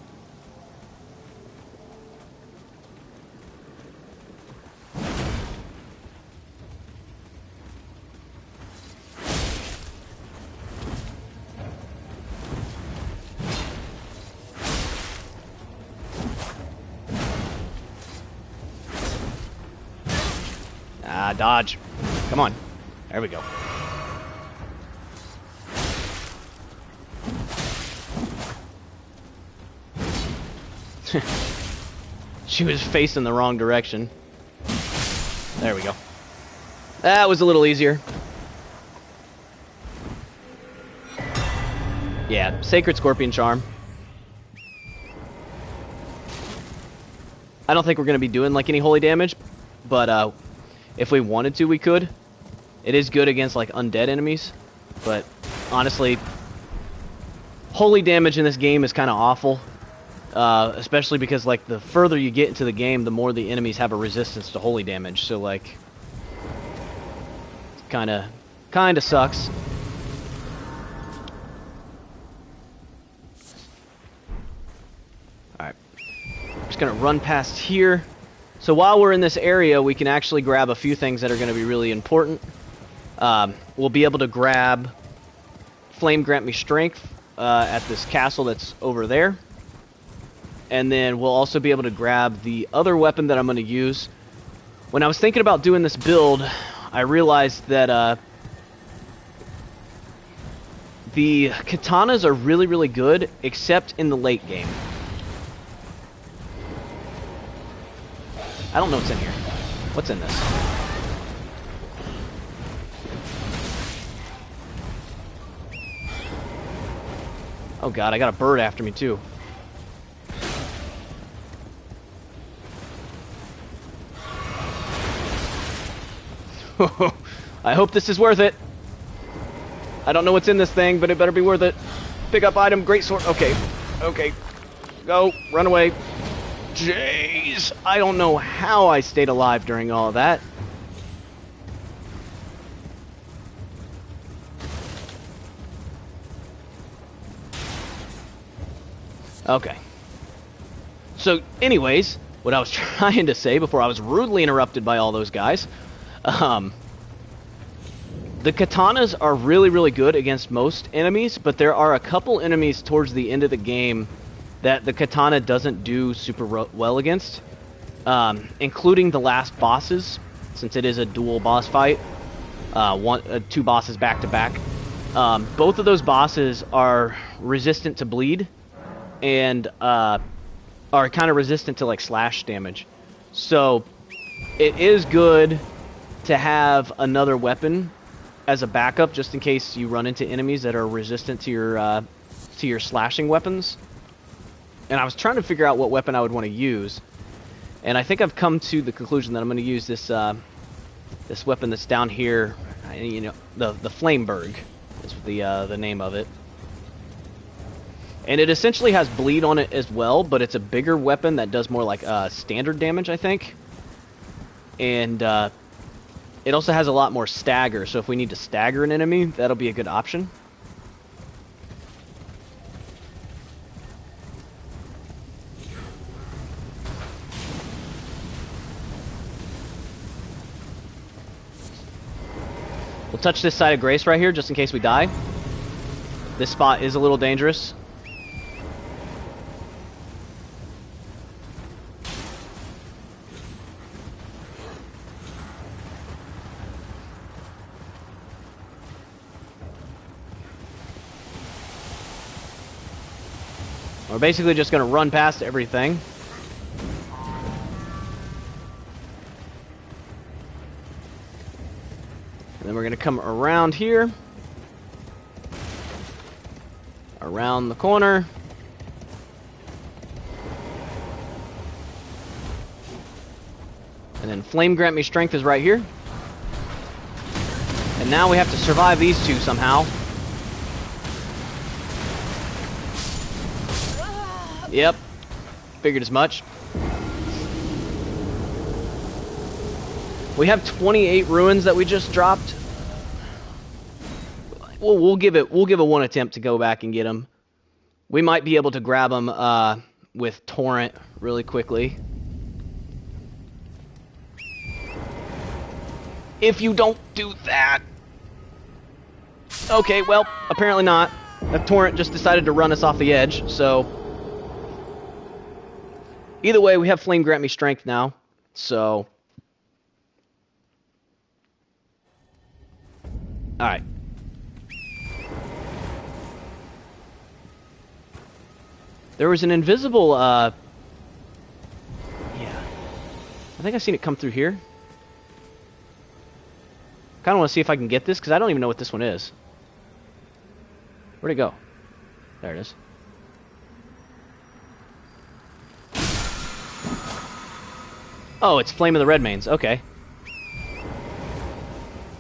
Dodge. Come on. There we go. She was facing the wrong direction. There we go. That was a little easier. Yeah, Sacred Scorpion Charm. I don't think we're going to be doing like any holy damage, but if we wanted to, we could. It is good against like undead enemies, but honestly, holy damage in this game is kind of awful. Especially because like the further you get into the game, the more the enemies have a resistance to holy damage. So like, kind of sucks. All right, just gonna run past here. So while we're in this area, we can actually grab a few things that are going to be really important. We'll be able to grab Flame Grant Me Strength at this castle that's over there. And then we'll also be able to grab the other weapon that I'm going to use. When I was thinking about doing this build, I realized that the katanas are really, really good, except in the late game. I don't know what's in here. What's in this? Oh god, I got a bird after me too. I hope this is worth it. I don't know what's in this thing, but it better be worth it. Pick up item, great sword. Okay. Okay. Go. Run away. Jeez. I don't know how I stayed alive during all of that. Okay. So, anyways, what I was trying to say before I was rudely interrupted by all those guys, the katanas are really, really good against most enemies, but there are a couple enemies towards the end of the game that the katana doesn't do super well against, including the last bosses, since it is a dual boss fight, two bosses back to back. Both of those bosses are resistant to bleed, and are kind of resistant to like slash damage. So it is good to have another weapon as a backup, just in case you run into enemies that are resistant to your slashing weapons. And I was trying to figure out what weapon I would want to use, and I think I've come to the conclusion that I'm going to use this this weapon that's down here. You know, the Flameberg is the name of it. And it essentially has bleed on it as well, but it's a bigger weapon that does more like standard damage, I think. And it also has a lot more stagger, so if we need to stagger an enemy, that'll be a good option. We'll touch this side of Grace right here, just in case we die. This spot is a little dangerous. We're basically just going to run past everything. And then we're going to come around here. Around the corner. And then Flame Grant Me Strength is right here. And now we have to survive these two somehow. Yep. Figured as much. We have 28 ruins that we just dropped. Well, we'll give it one attempt to go back and get them. We might be able to grab them with Torrent really quickly. If you don't do that. Okay, well, apparently not. The Torrent just decided to run us off the edge, so... Either way, we have Flame Grant Me Strength now, so... Alright. There was an invisible, yeah. I think I've seen it come through here. Kind of want to see if I can get this, because I don't even know what this one is. Where'd it go? There it is. Oh, it's Flame of the Redmanes. Okay.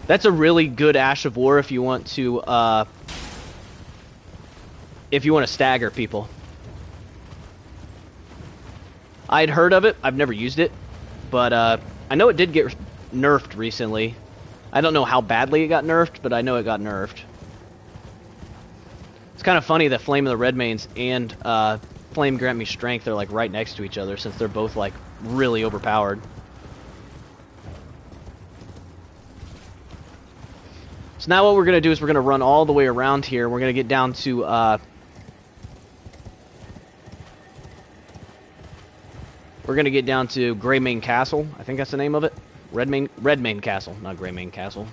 That's a really good Ash of War if you want to stagger people. I'd heard of it. I've never used it, but I know it did get nerfed recently. I don't know how badly it got nerfed, but I know it got nerfed. It's kind of funny that Flame of the Redmanes and Flame Grant Me Strength are like right next to each other, since they're both like really overpowered. So now what we're going to do is we're going to run all the way around here. We're going to get down to Greymane Castle. I think that's the name of it. Redmane Castle, not Greymane Castle.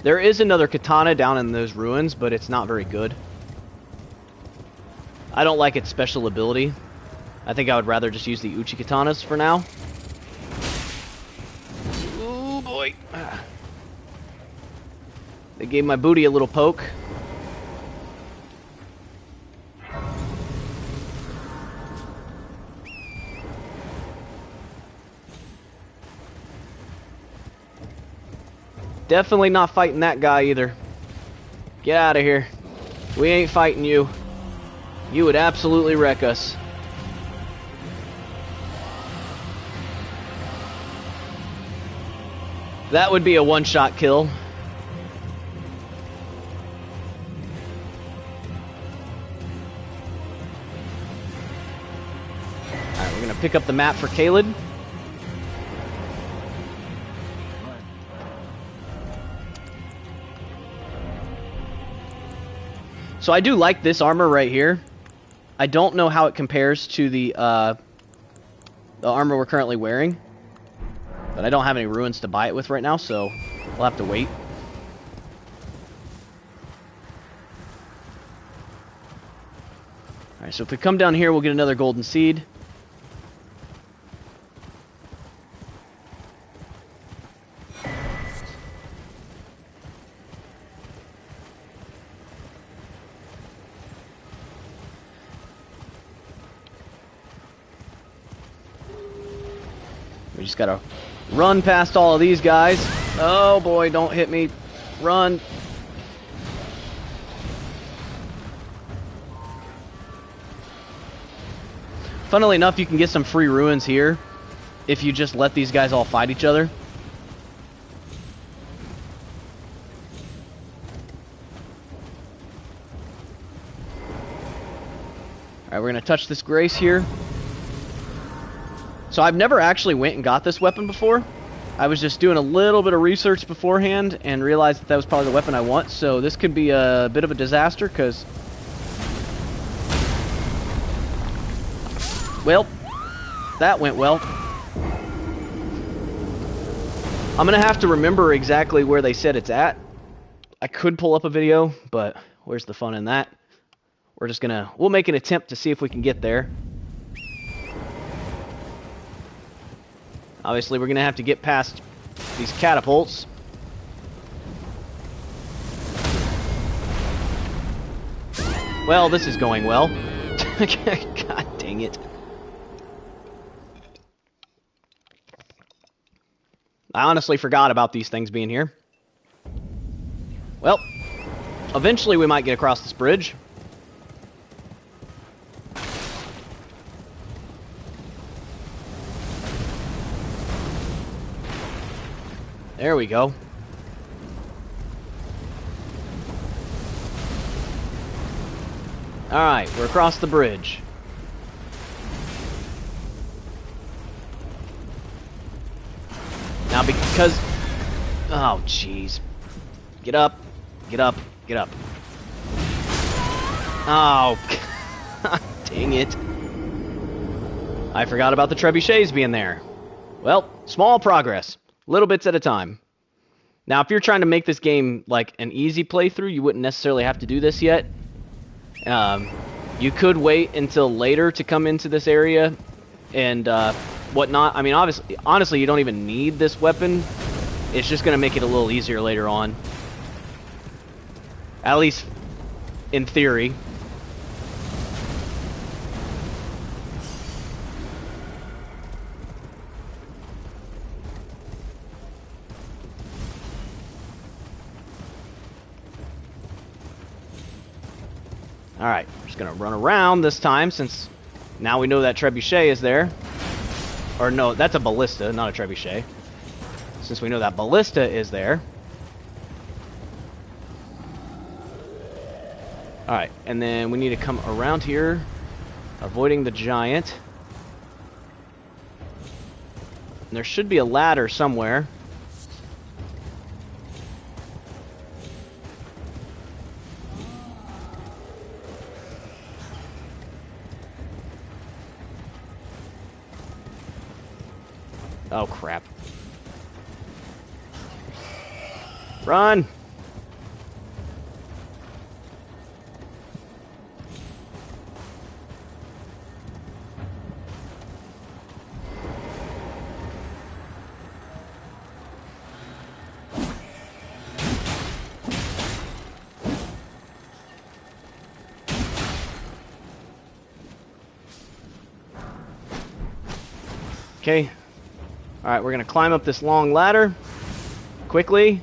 There is another katana down in those ruins, but it's not very good. I don't like its special ability. I think I would rather just use the Uchi katanas for now. Oh boy. They gave my booty a little poke. Definitely not fighting that guy either. Get out of here. We ain't fighting you. You would absolutely wreck us. That would be a one-shot kill. Alright, we're gonna pick up the map for Caelid. So I do like this armor right here. I don't know how it compares to the armor we're currently wearing. But I don't have any ruins to buy it with right now, so we'll have to wait. Alright, so if we come down here, we'll get another golden seed. We just gotta run past all of these guys. Oh boy, don't hit me. Run. Funnily enough, you can get some free ruins here if you just let these guys all fight each other. Alright, we're gonna touch this grace here. So I've never actually went and got this weapon before. I was just doing a little bit of research beforehand and realized that that was probably the weapon I want. So this could be a bit of a disaster because... Well, that went well. I'm going to have to remember exactly where they said it's at. I could pull up a video, but where's the fun in that? We're just going to... We'll make an attempt to see if we can get there. Obviously, we're going to have to get past these catapults. Well, this is going well. God dang it. I honestly forgot about these things being here. Well, eventually we might get across this bridge. There we go. Alright, we're across the bridge. Now because... Oh, jeez. Get up. Get up. Get up. Oh. Dang it. I forgot about the trebuchets being there. Well, small progress. Little bits at a time. Now, if you're trying to make this game like an easy playthrough, you wouldn't necessarily have to do this yet. You could wait until later to come into this area and whatnot. I mean, honestly, you don't even need this weapon. It's just going to make it a little easier later on. At least in theory. Alright, we're just gonna run around this time since now we know that trebuchet is there. Or no, that's a ballista, not a trebuchet. Since we know that ballista is there. Alright, and then we need to come around here, avoiding the giant. And there should be a ladder somewhere. Oh, crap. Run! Okay. Alright, we're going to climb up this long ladder. Quickly.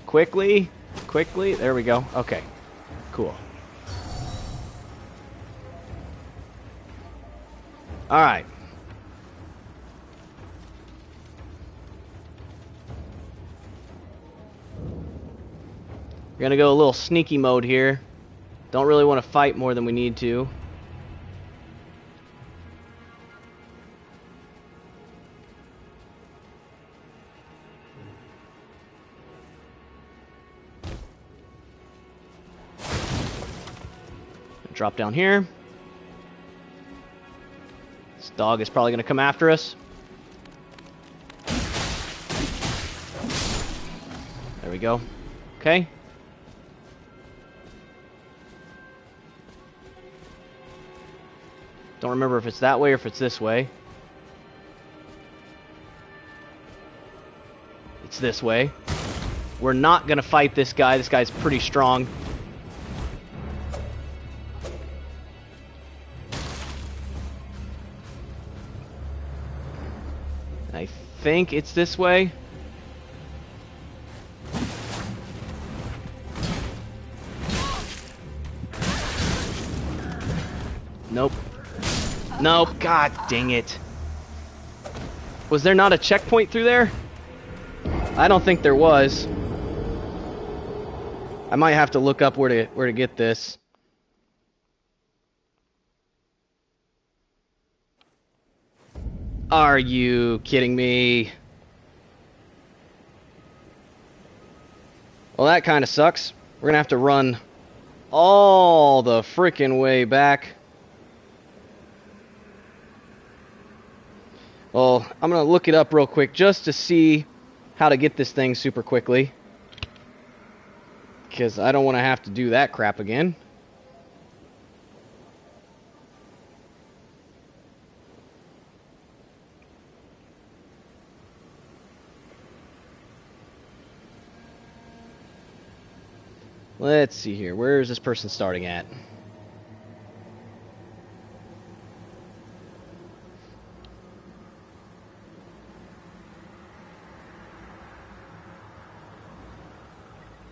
Quickly. Quickly. There we go. Okay. Cool. Alright. We're going to go a little sneaky mode here. Don't really want to fight more than we need to. Drop down here. This dog is probably going to come after us. There we go. Okay. Don't remember if it's that way or if it's this way. It's this way. We're not going to fight this guy. This guy's pretty strong. I think it's this way. Nope. Nope. God dang it. Was there not a checkpoint through there? I don't think there was. I might have to look up where to get this. Are you kidding me? Well, that kind of sucks. We're gonna have to run all the frickin' way back. Well, I'm gonna look it up real quick just to see how to get this thing super quickly. Because I don't want to have to do that crap again. Let's see here. Where is this person starting at?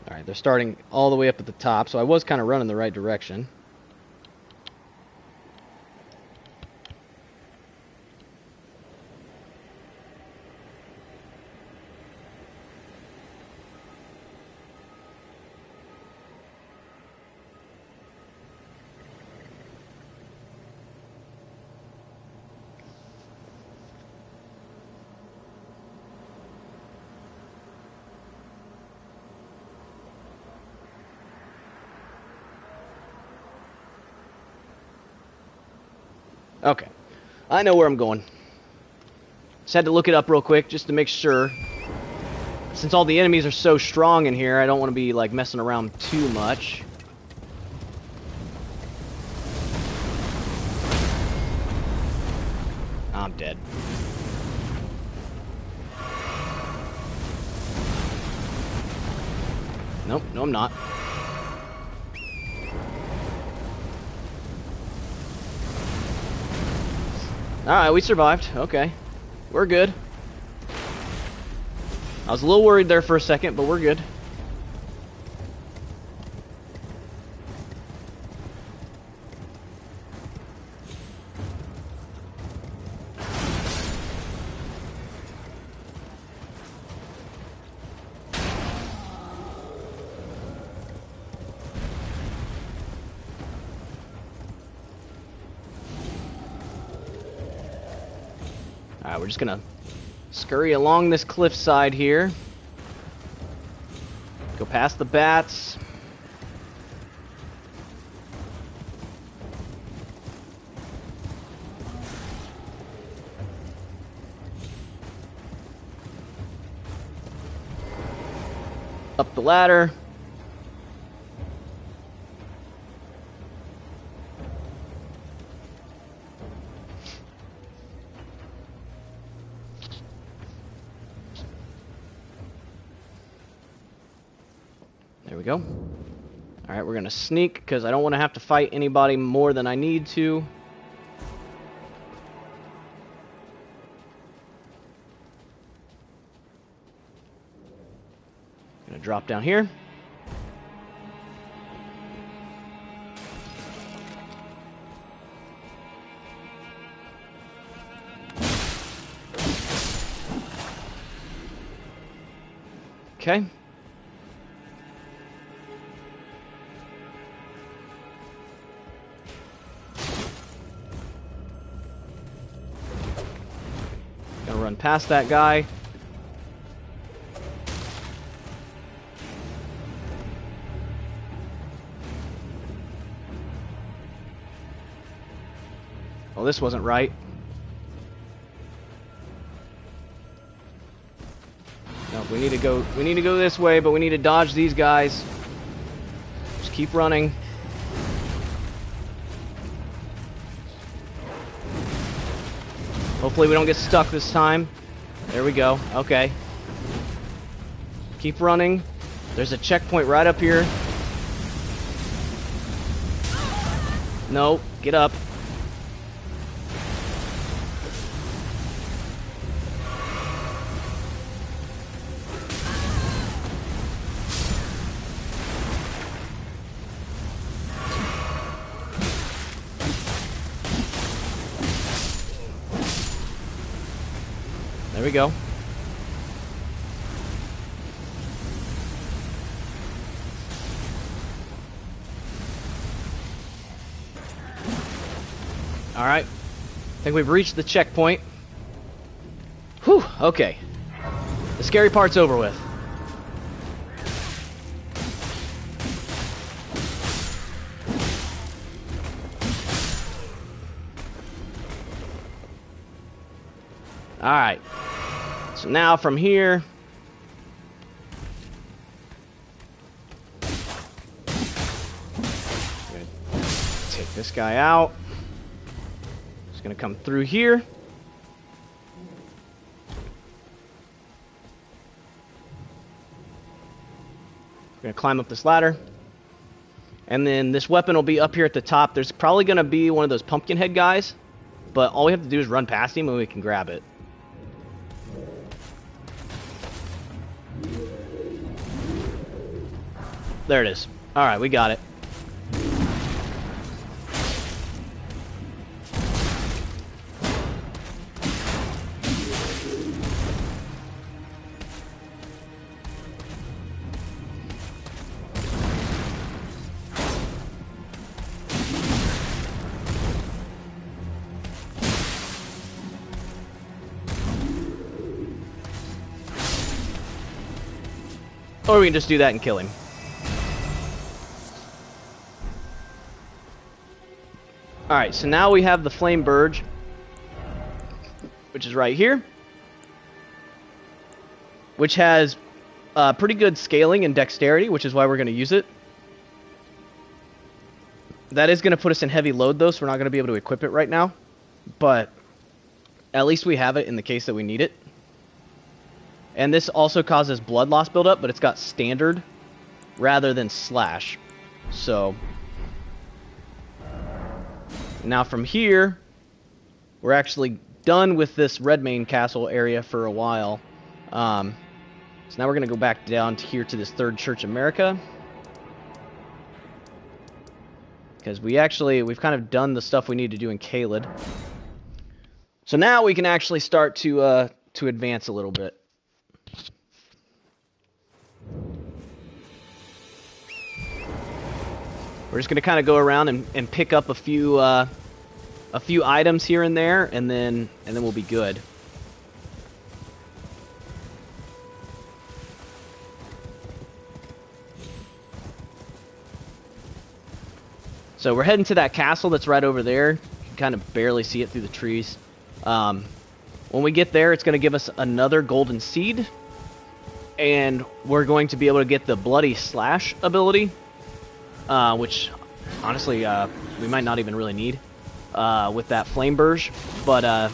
Alright, they're starting all the way up at the top, so I was kind of running the right direction. Okay, I know where I'm going. Just had to look it up real quick just to make sure. Since all the enemies are so strong in here, I don't want to be like messing around too much. I'm dead. Nope, no I'm not. Alright, we survived. Okay. We're good. I was a little worried there for a second, but we're good. Alright, we're just gonna scurry along this cliffside here. Go past the bats. Up the ladder. There we go. Alright, we're gonna sneak because I don't want to have to fight anybody more than I need to. Gonna drop down here. Okay. Gonna run past that guy. Well, this wasn't right. No, we need to go this way, but we need to dodge these guys. Just keep running. Hopefully we don't get stuck this time. There we go. Okay. Keep running. There's a checkpoint right up here. No, get up. There we go. Alright. I think we've reached the checkpoint. Whew, okay. The scary part's over with. Alright. So now from here... I'm gonna take this guy out. Just gonna come through here. We're gonna climb up this ladder. And then this weapon will be up here at the top. There's probably gonna be one of those pumpkin head guys. But all we have to do is run past him and we can grab it. There it is. Alright, we got it. Or we can just do that and kill him. Alright, so now we have the Flame Burge, which is right here, which has pretty good scaling and dexterity, which is why we're going to use it. That is going to put us in heavy load, though, so we're not going to be able to equip it right now. But at least we have it in the case that we need it. And this also causes blood loss buildup, but it's got standard rather than slash. So now from here, we're actually done with this Redmane Castle area for a while. So now we're going to go back down to here to this Third Church America. Because we've kind of done the stuff we need to do in Caelid. So now we can actually start to advance a little bit. We're just going to kind of go around and pick up a few items here and there, and then we'll be good. So we're heading to that castle that's right over there. You can kind of barely see it through the trees. When we get there, it's going to give us another golden seed, and we're going to be able to get the Bloody Slash ability. Which, honestly, we might not even really need with that Flame Burge. But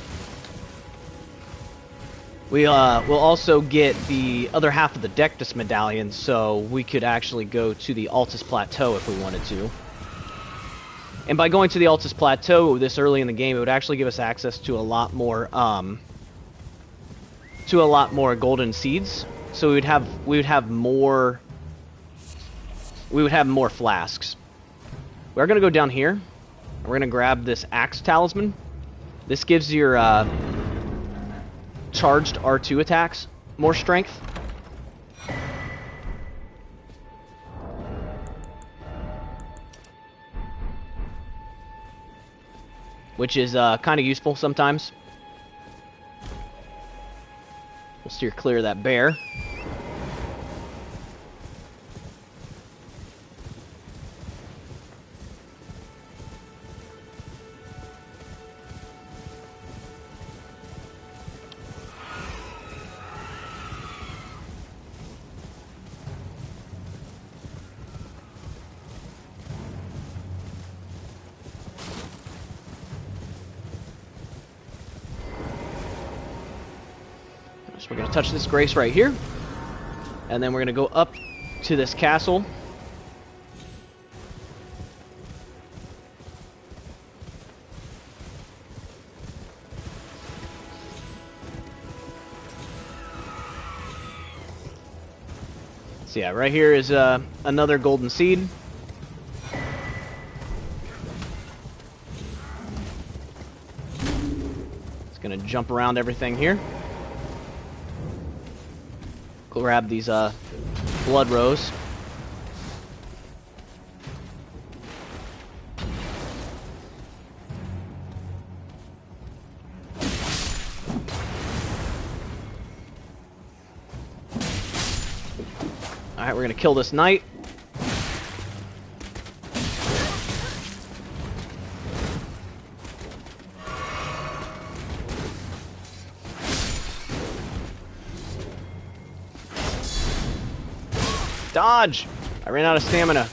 we'll also get the other half of the Dectus Medallion, so we could actually go to the Altus Plateau if we wanted to. And by going to the Altus Plateau this early in the game, it would actually give us access to a lot more golden seeds. So we would have more flasks. We're going to go down here. We're going to grab this Axe Talisman. This gives your charged R2 attacks more strength. Which is kind of useful sometimes. We'll steer clear of that bear. So we're going to touch this grace right here. And then we're going to go up to this castle. So yeah, right here is another golden seed. It's going to jump around everything here. Grab these blood rose. Alright, we're gonna kill this knight. Dodge! I ran out of stamina.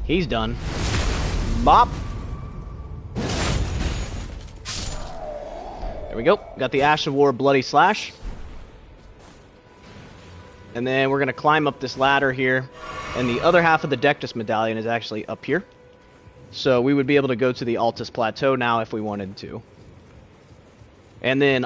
He's done. Bop! There we go. Got the Ash of War Bloody Slash. And then we're going to climb up this ladder here. And the other half of the Dectus Medallion is actually up here. So we would be able to go to the Altus Plateau now if we wanted to. And then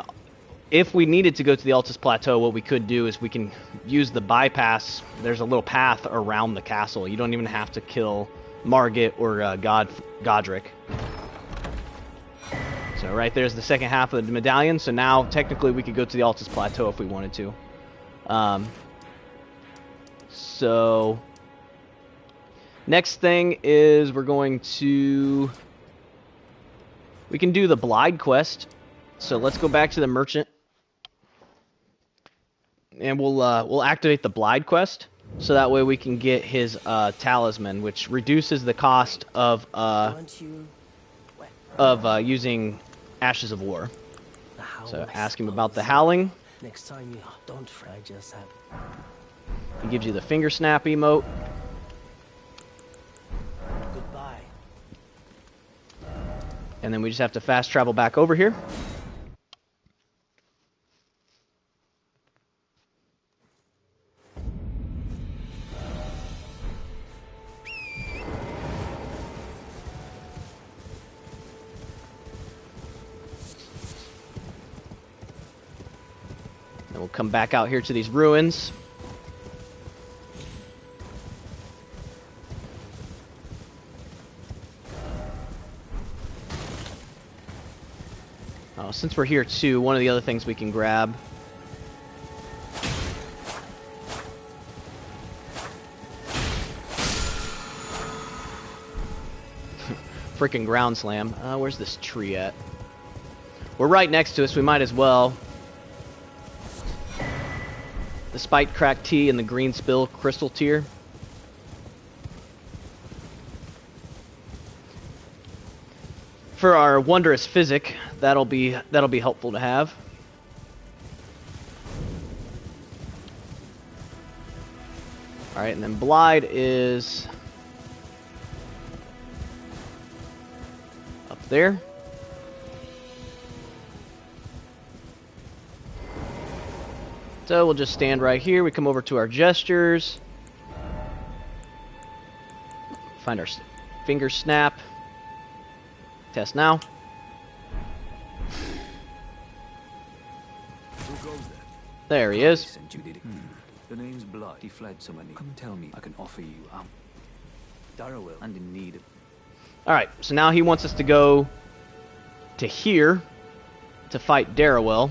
if we needed to go to the Altus Plateau, what we could do is we can use the bypass. There's a little path around the castle. You don't even have to kill Margit or Godric. So right there's the second half of the medallion. So now technically we could go to the Altus Plateau if we wanted to. So next thing is we can do the Blide quest. So let's go back to the merchant, and we'll activate the Blide quest, so that way we can get his talisman, which reduces the cost of using Ashes of War. So ask him about the howling. Next time you don't fry, just have. He gives you the finger snap emote. Goodbye. And then we just have to fast travel back over here. And we'll come back out here to these ruins. Since we're here too, one of the other things we can grab freaking ground slam. Where's this tree at? We're right next to us, we might as well. The spiked cracked tea and the green spill crystal tier. For our wondrous physic, that'll be helpful to have. All right, and then Blide is up there. So we'll just stand right here. We come over to our gestures. Find our finger snap. Test now. Who goes there? There he is. Sent you, did it? The name's Blood. He fled so many. Come tell me. I can offer you, Darrowell, and in need. Alright, so now he wants us to go to here to fight Darrowell.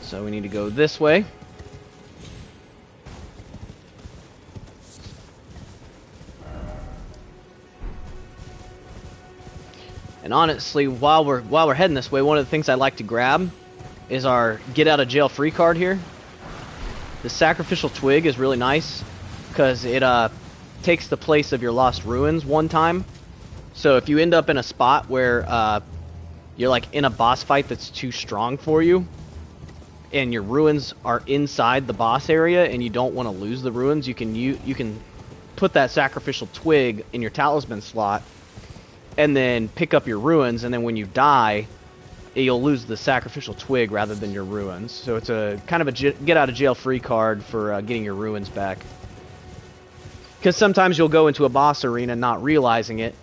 So we need to go this way. And honestly, while we're heading this way, one of the things I like to grab is our get out of jail free card here. The sacrificial twig is really nice because it takes the place of your lost ruins one time. So if you end up in a spot where you're like in a boss fight that's too strong for you, and your ruins are inside the boss area, and you don't want to lose the ruins, you can put that sacrificial twig in your talisman slot. And then pick up your ruins, and then when you die, you'll lose the sacrificial twig rather than your ruins. So it's a kind of a get out of jail free card for getting your ruins back. Because sometimes you'll go into a boss arena not realizing it,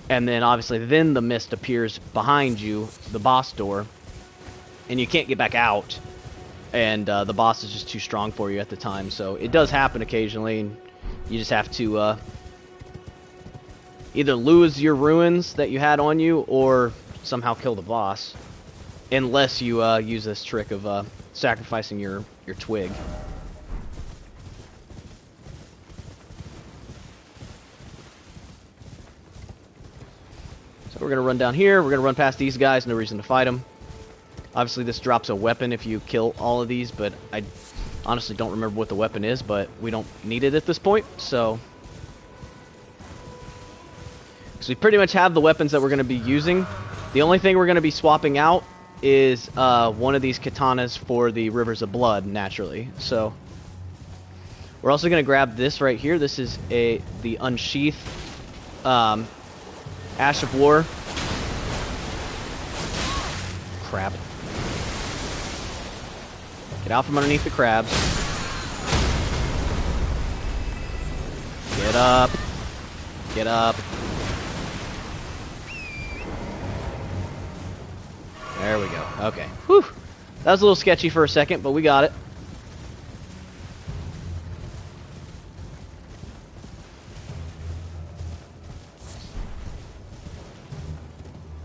and then obviously then the mist appears behind you, the boss door, and you can't get back out, and the boss is just too strong for you at the time. So it does happen occasionally, and you just have to either lose your ruins that you had on you or somehow kill the boss, unless you use this trick of sacrificing your twig. So we're going to run down here. We're going to run past these guys. No reason to fight them. Obviously, this drops a weapon if you kill all of these, but I honestly don't remember what the weapon is, but we don't need it at this point, so... So we pretty much have the weapons that we're going to be using. The only thing we're going to be swapping out is one of these katanas for the Rivers of Blood, naturally. So we're also going to grab this right here. This is the Unsheath Ash of War. Crap. Get out from underneath the crabs. Get up. Get up. There we go. Okay. Whew. That was a little sketchy for a second, but we got it.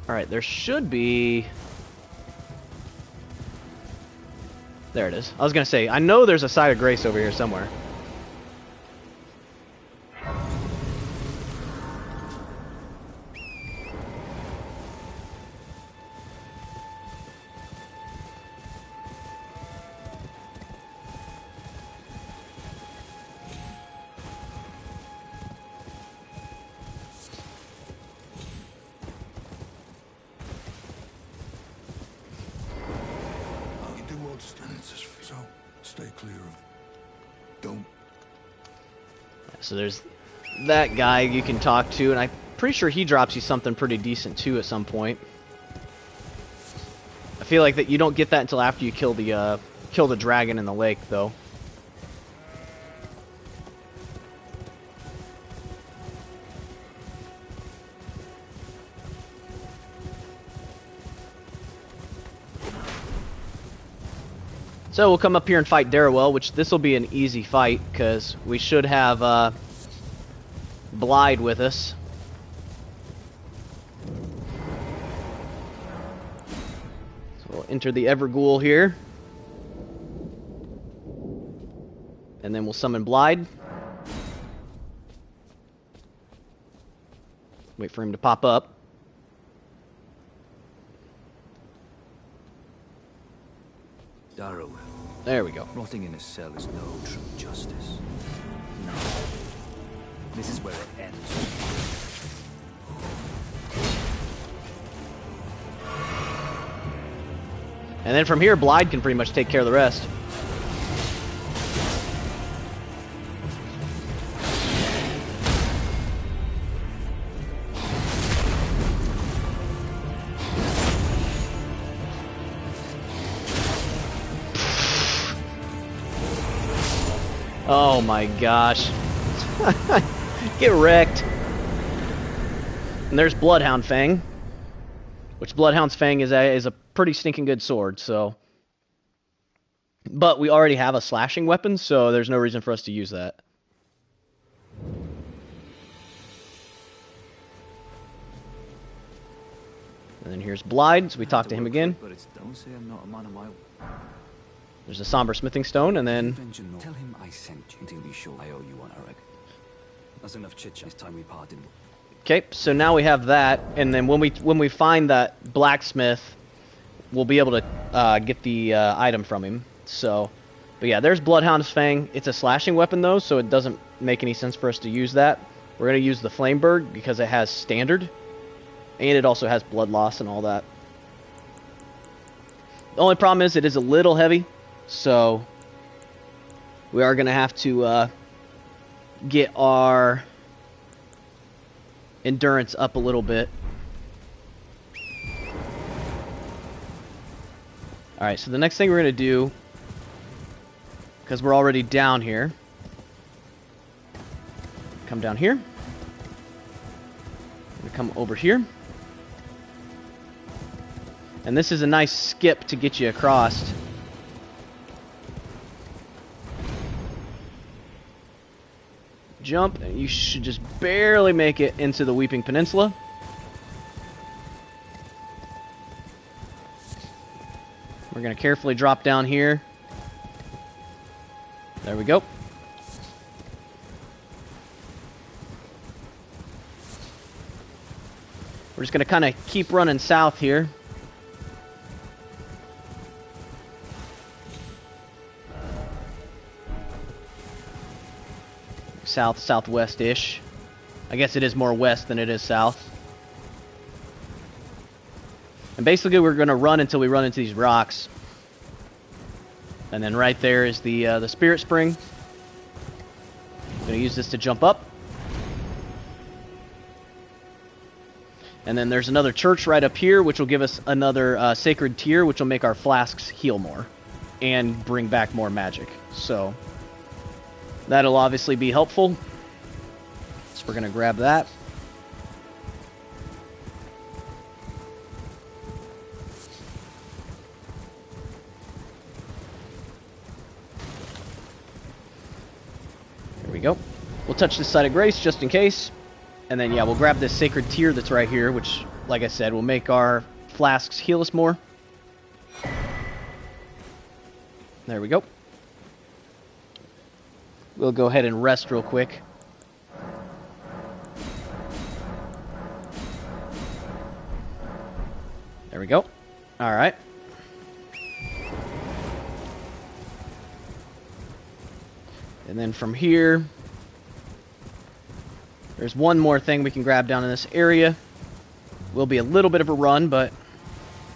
Alright, there should be... There it is. I was going to say, I know there's a side of grace over here somewhere. So stay clear of it. Don't. So there's that guy you can talk to, and I'm pretty sure he drops you something pretty decent too at some point. I feel like that you don't get that until after you kill the dragon in the lake, though. So we'll come up here and fight Darrowell, which this will be an easy fight, because we should have Blide with us. So we'll enter the Everghoul here. And then we'll summon Blide. Wait for him to pop up. Darrowell. There we go. Rotting in a cell is no true justice. No. This is where it ends. And then from here, Blide can pretty much take care of the rest. Oh my gosh. Get wrecked. And there's Bloodhound Fang. Which Bloodhound's Fang is a pretty stinking good sword, so... But we already have a slashing weapon, so there's no reason for us to use that. And then here's Blide, so we talk to him again. But don't say I'm not a man of my... There's a somber smithing stone, and then... Tell him I sent you to be sure I owe you one, Eric. That's enough chit-chat. It's time we parted. Okay, so now we have that, and then when we find that blacksmith, we'll be able to get the item from him. So, but yeah, there's Bloodhound's Fang. It's a slashing weapon though, so it doesn't make any sense for us to use that. We're gonna use the Flamebird because it has standard, and it also has blood loss and all that. The only problem is it is a little heavy, so we are gonna have to get our endurance up a little bit. Alright, so the next thing we're going to do, because we're already down here, come down here, come over here, and this is a nice skip to get you across. Jump, and you should just barely make it into the Weeping Peninsula. We're going to carefully drop down here. There we go. We're We're just going to kind of keep running south here. South, southwest-ish. I guess it is more west than it is south. And basically we're going to run until we run into these rocks. And then right there is the Spirit Spring. I'm going to use this to jump up. And then there's another church right up here, which will give us another sacred tier, which will make our flasks heal more. And bring back more magic. So that'll obviously be helpful. So we're going to grab that. There we go. We'll touch this side of grace just in case. And then, yeah, we'll grab this sacred tier that's right here, which, like I said, will make our flasks heal us more. There we go. We'll go ahead and rest real quick. There we go. All right. And then from here, there's one more thing we can grab down in this area. Will be a little bit of a run, but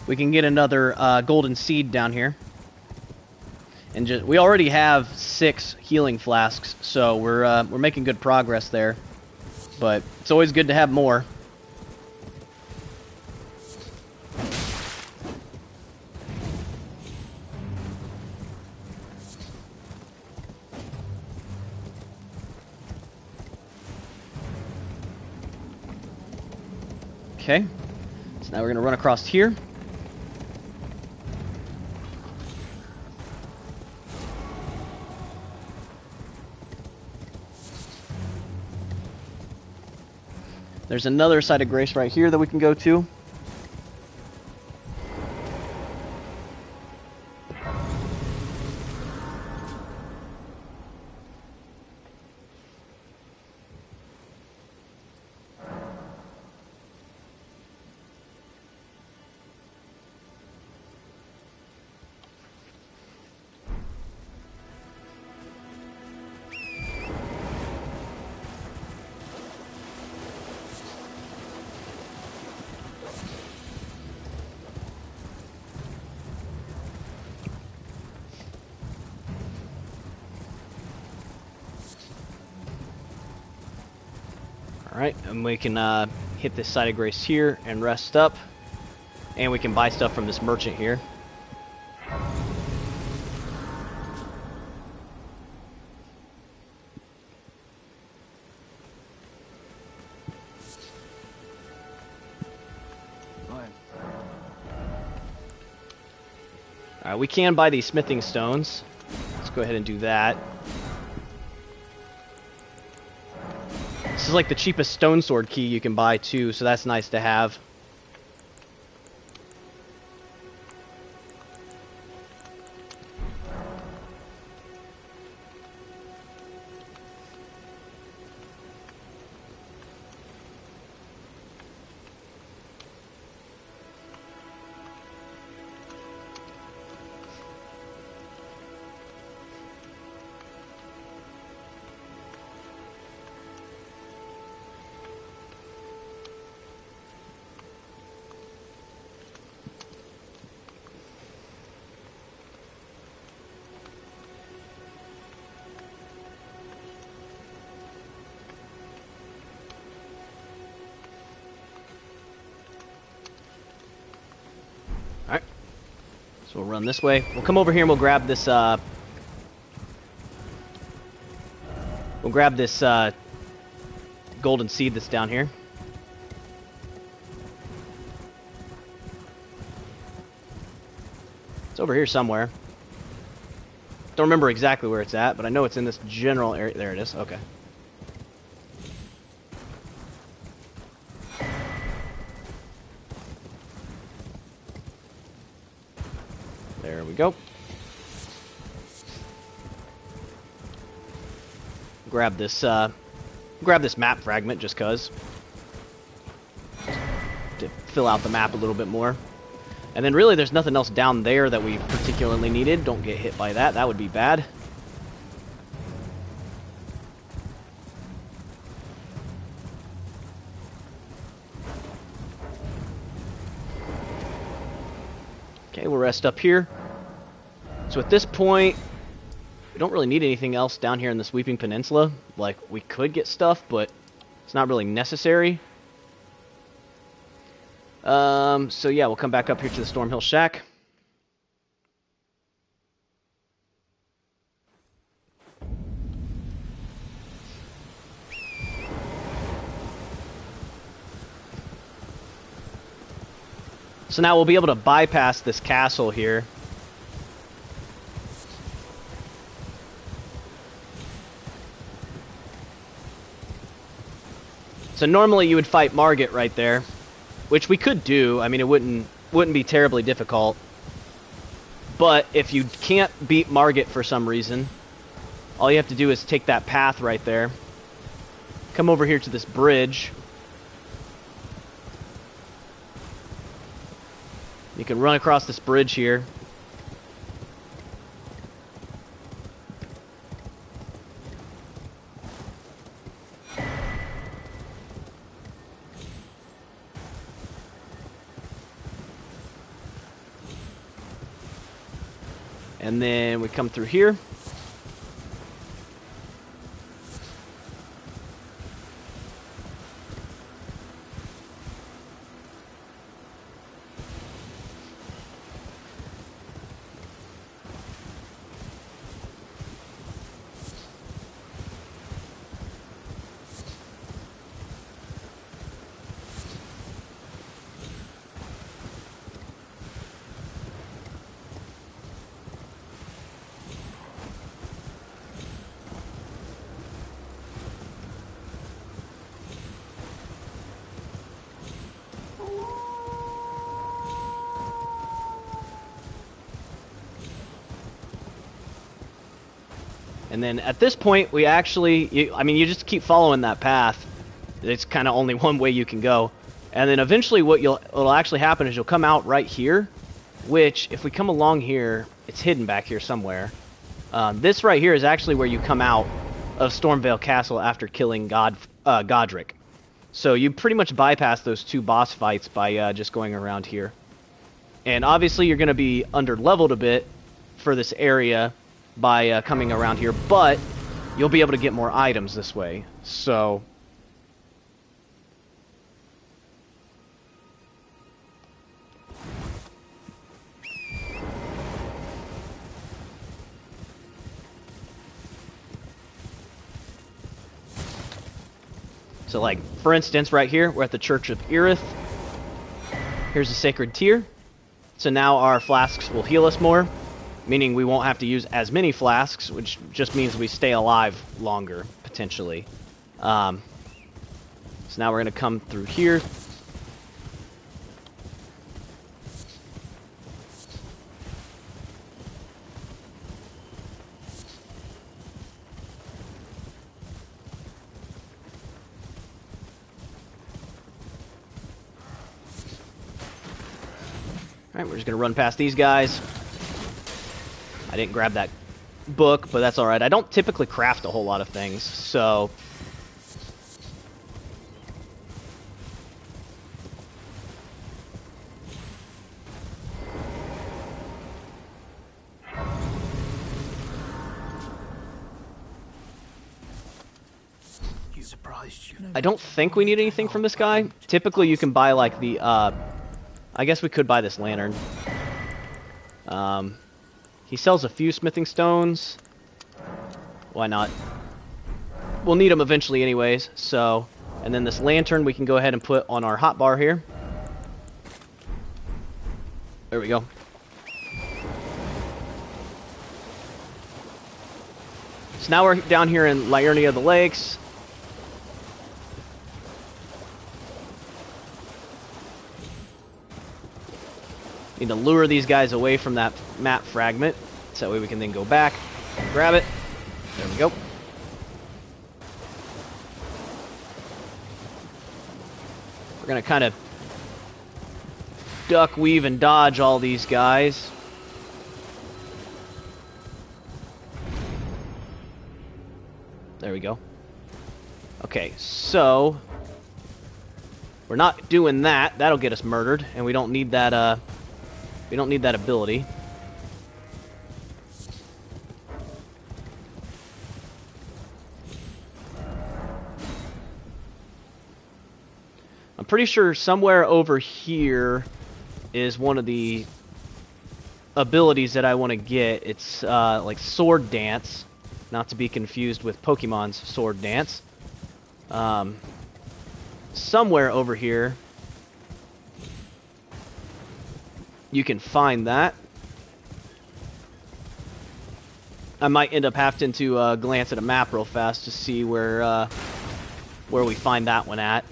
we can get another golden seed down here. And we already have 6 healing flasks, so we're making good progress there. But it's always good to have more. Okay, so now we're going to run across here. There's another side of grace right here that we can go to. Alright, and we can hit this side of grace here and rest up. And we can buy stuff from this merchant here. Alright, we can buy these smithing stones. Let's go ahead and do that. This is like the cheapest stone sword key you can buy too, so that's nice to have. Alright. So we'll run this way. We'll come over here and we'll grab this, golden seed that's down here. It's over here somewhere. Don't remember exactly where it's at, but I know it's in this general area. There it is. Okay. There we go. Grab this map fragment just 'cause. fill out the map a little bit more. And then really there's nothing else down there that we particularly needed. Don't get hit by that. That would be bad. Okay, we'll rest up here. So at this point, we don't really need anything else down here in the Sweeping Peninsula. Like, we could get stuff, but it's not really necessary. So yeah, we'll come back up here to the Stormhill Shack. So now we'll be able to bypass this castle here. So normally you would fight Margit right there, which we could do. I mean, it wouldn't be terribly difficult. But if you can't beat Margit for some reason, all you have to do is take that path right there. Come over here to this bridge. You can run across this bridge here. And then we come through here. And then at this point, we actually, you just keep following that path. It's kind of only one way you can go. And then eventually what'll actually happen is you'll come out right here, which if we come along here, it's hidden back here somewhere. This right here is actually where you come out of Stormvale Castle after killing Godric. So you pretty much bypass those two boss fights by just going around here. And obviously you're going to be under-leveled a bit for this area by coming around here, but you'll be able to get more items this way. So like, for instance, right here, we're at the Church of Irith. Here's a sacred tear. So now our flasks will heal us more, meaning we won't have to use as many flasks, which just means we stay alive longer, potentially. So now we're going to come through here. Alright, we're just going to run past these guys. I didn't grab that book, but that's alright. I don't typically craft a whole lot of things, so I don't think we need anything from this guy. Typically you can buy like the I guess we could buy this lantern. He sells a few smithing stones. Why not? We'll need them eventually anyways, so... And then this lantern we can go ahead and put on our hotbar here. There we go. So now we're down here in Liurnia of the Lakes. Need to lure these guys away from that map fragment, so that way we can then go back and grab it. There we go. We're going to kind of duck, weave, and dodge all these guys. There we go. Okay, so we're not doing that. That'll get us murdered, and we don't need that. We don't need that ability. I'm pretty sure somewhere over here is one of the abilities that I want to get. It's like Sword Dance, not to be confused with Pokemon's Sword Dance. Somewhere over here you can find that. I might end up having to glance at a map real fast to see where we find that one at.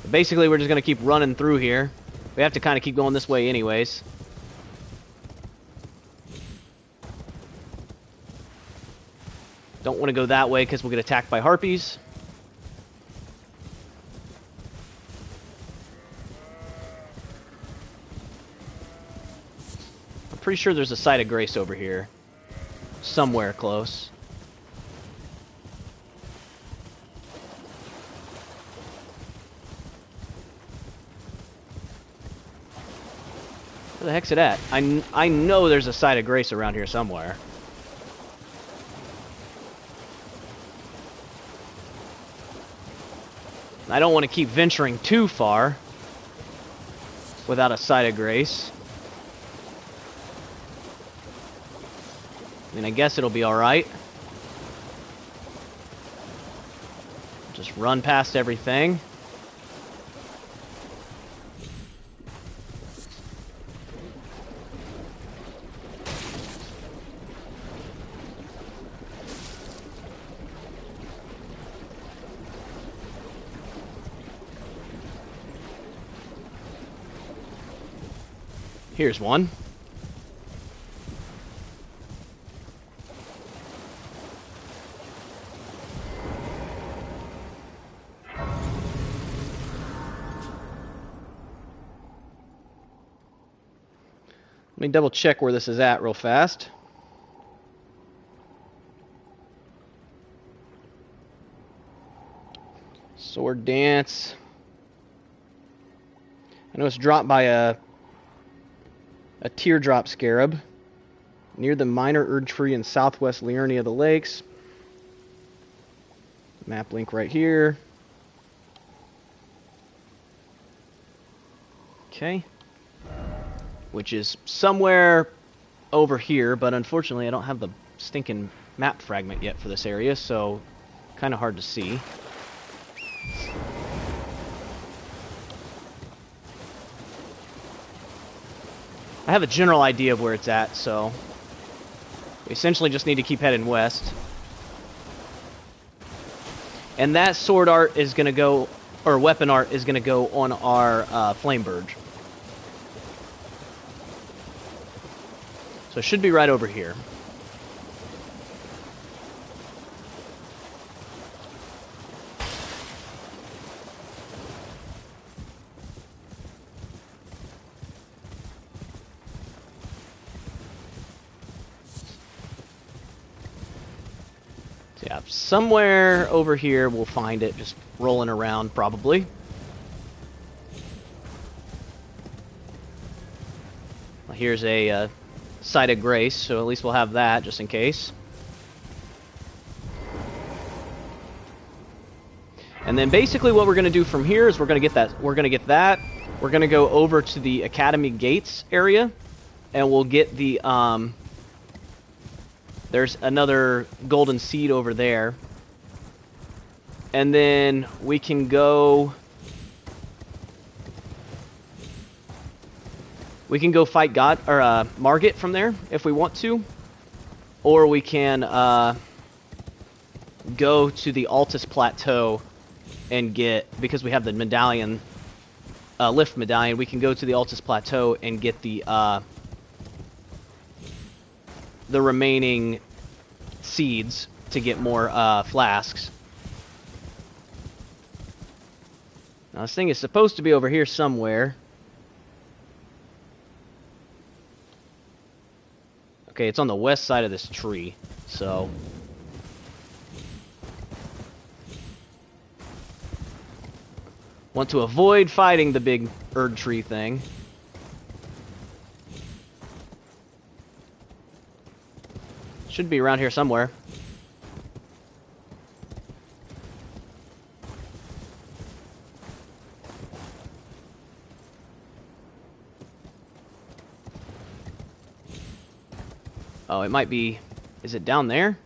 Basically, we're just going to keep running through here. We have to kind of keep going this way anyways. Don't want to go that way because we'll get attacked by harpies. I'm pretty sure there's a site of grace over here. Somewhere close. Where the heck's it at? I know there's a site of grace around here somewhere. I don't want to keep venturing too far without a site of grace. I mean, I guess it'll be alright. Just run past everything. Here's one. Let me double check where this is at real fast. Sword Dance. I know it's dropped by a teardrop scarab near the minor Erd tree in southwest Liurnia of the Lakes. Map link right here. Okay. Which is somewhere over here, but unfortunately I don't have the stinking map fragment yet for this area, so kind of hard to see. I have a general idea of where it's at, so we essentially just need to keep heading west. And that sword art is going to go, or weapon art is going to go on our Flame Burge. So it should be right over here. So yeah, somewhere over here we'll find it, just rolling around probably. Well, here's a site of grace, so at least we'll have that just in case. And then basically what we're going to do from here is we're going to get that. We're going to go over to the Academy Gates area, and we'll get the there's another golden seed over there. And then we can go fight God or Margit from there if we want to, or we can go to the Altus Plateau and get, because we have the medallion, lift medallion, we can go to the Altus Plateau and get the remaining seeds to get more flasks. Now this thing is supposed to be over here somewhere. Okay, it's on the west side of this tree, so... Want to avoid fighting the big Erd tree thing. Should be around here somewhere. Oh, it might be... Is it down there?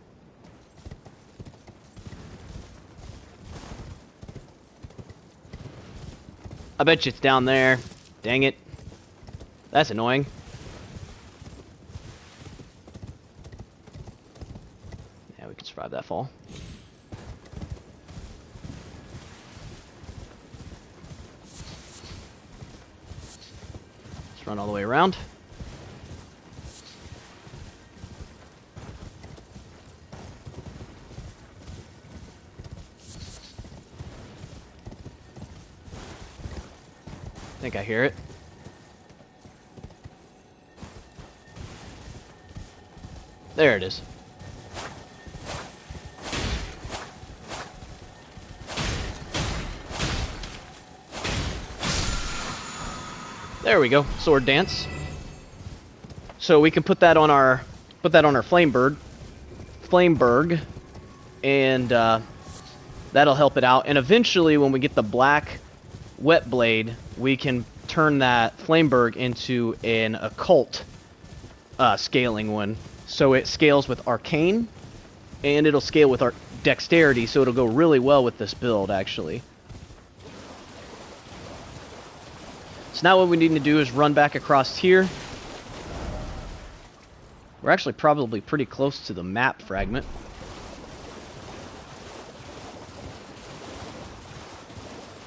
I bet you it's down there. Dang it. That's annoying. Yeah, we can survive that fall. Let's run all the way around. I think I hear it. There it is. There we go. Sword dance. So we can put that on our Flameberg, and that'll help it out. And eventually, when we get the black wet blade, we can turn that Flameberg into an occult scaling one. So it scales with arcane, and it'll scale with our dexterity, so it'll go really well with this build, actually. So now what we need to do is run back across here. We're actually probably pretty close to the map fragment.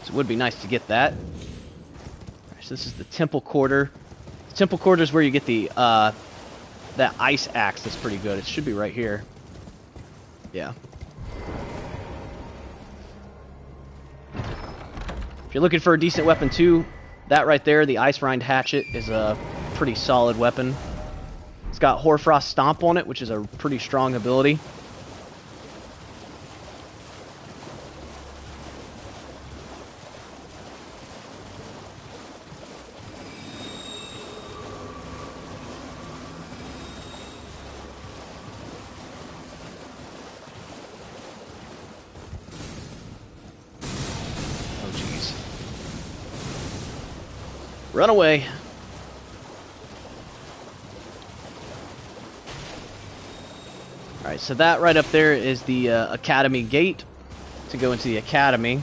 So it would be nice to get that. Right, so this is the Temple Quarter. The Temple Quarter is where you get the that ice axe that's pretty good. It should be right here. Yeah. If you're looking for a decent weapon too, that right there, the Ice Rind Hatchet, is a pretty solid weapon. It's got Hoarfrost Stomp on it, which is a pretty strong ability. Run away. Alright, so that right up there is the Academy Gate to go into the Academy,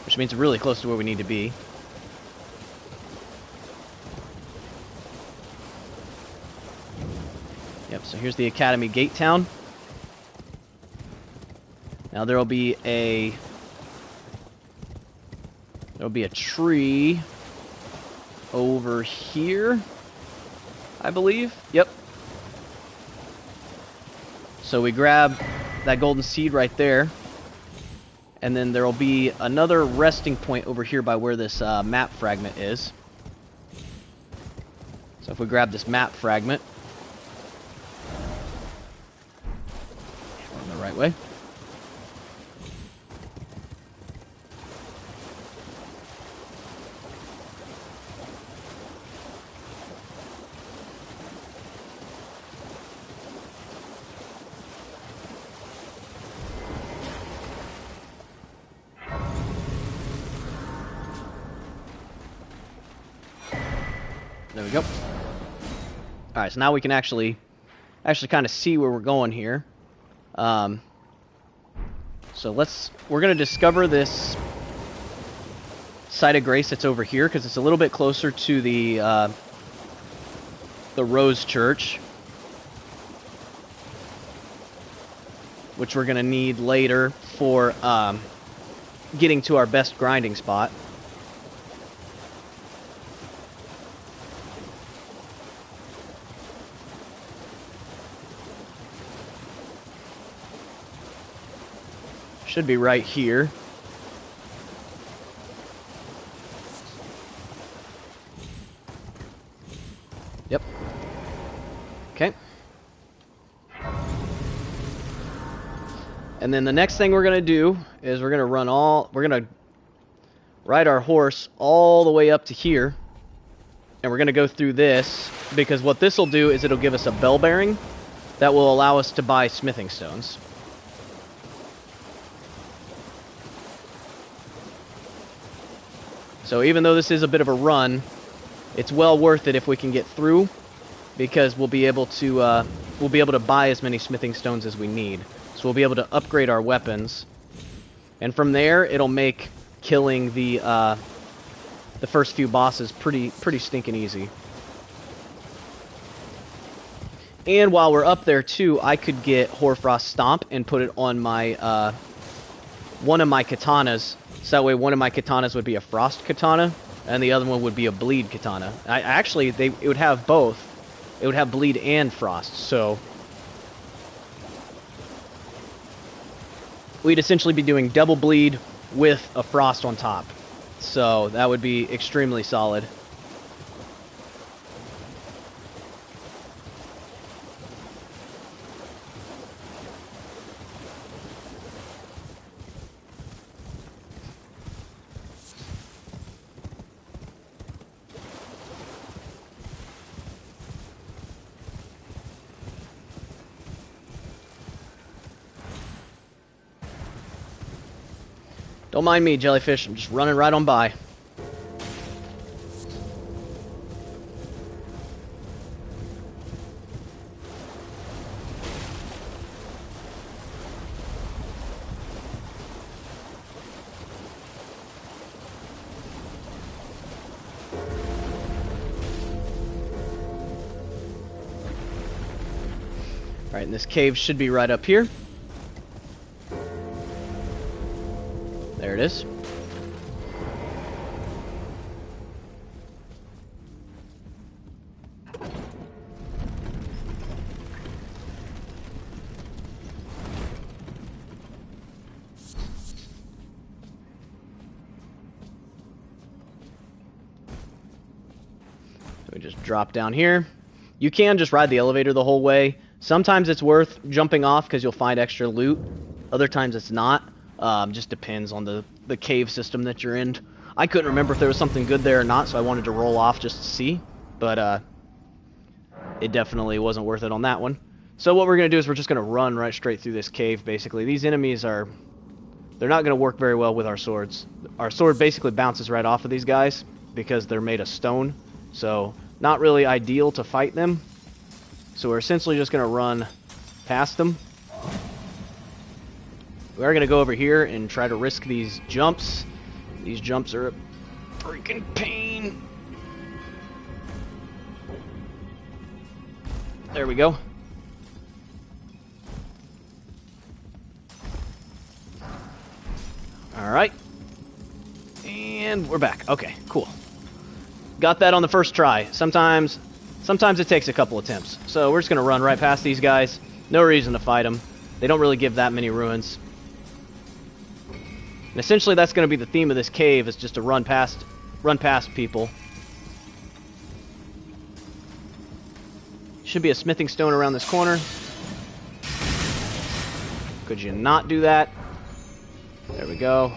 which means we're really close to where we need to be. Yep, so here's the Academy Gate Town. Now there'll be a tree over here, I believe. Yep. So we grab that golden seed right there, and then there will be another resting point over here by where this map fragment is. So if we grab this map fragment, we're on the right way. There we go. Alright, so now we can actually kind of see where we're going here. So we're going to discover this Site of Grace that's over here, because it's a little bit closer to the Rose Church, which we're going to need later for getting to our best grinding spot. Should be right here. Yep. Okay. And then the next thing we're going to do is we're going to ride our horse all the way up to here. And we're going to go through this, because what this will do is it'll give us a bell bearing that will allow us to buy smithing stones. So even though this is a bit of a run, it's well worth it if we can get through, because we'll be able to buy as many smithing stones as we need. So we'll be able to upgrade our weapons, and from there it'll make killing the first few bosses pretty stinking easy. And while we're up there too, I could get Hoarfrost Stomp and put it on my one of my katanas. So that way one of my katanas would be a frost katana, and the other one would be a bleed katana. It would have both. It would have bleed and frost, so we'd essentially be doing double bleed with a frost on top. So that would be extremely solid. Don't mind me, jellyfish. I'm just running right on by. Alright, and this cave should be right up here. There it is. We just drop down here. You can just ride the elevator the whole way. Sometimes it's worth jumping off because you'll find extra loot. Other times it's not. Just depends on the cave system that you're in. I couldn't remember if there was something good there or not, so I wanted to roll off just to see. But it definitely wasn't worth it on that one. So what we're going to do is we're just going to run right straight through this cave, basically. These enemies they're not going to work very well with our swords. Our sword basically bounces right off of these guys because they're made of stone. So not really ideal to fight them. So we're essentially just going to run past them. We are going to go over here and try to risk these jumps. These jumps are a freaking pain. There we go. Alright. And we're back. Okay, cool. Got that on the first try. Sometimes it takes a couple attempts. So we're just going to run right past these guys. No reason to fight them. They don't really give that many ruins. And essentially that's going to be the theme of this cave, is just to run past people. Should be a smithing stone around this corner. Could you not do that? There we go.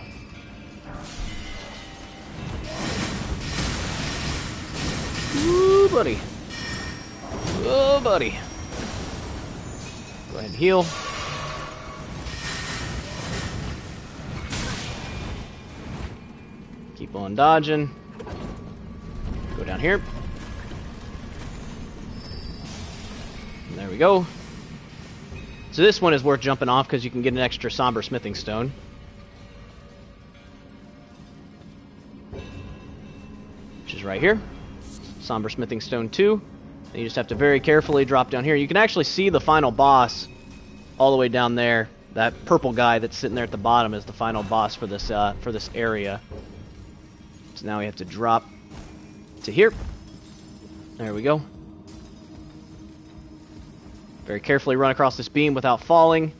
Ooh, buddy. Oh, buddy. Go ahead and heal. Keep on dodging. Go down here. And there we go. So this one is worth jumping off because you can get an extra somber smithing stone. Which is right here. Somber smithing stone 2. And you just have to very carefully drop down here. You can actually see the final boss all the way down there. That purple guy that's sitting there at the bottom is the final boss for this area. So now we have to drop to here. There we go. Very carefully run across this beam without falling.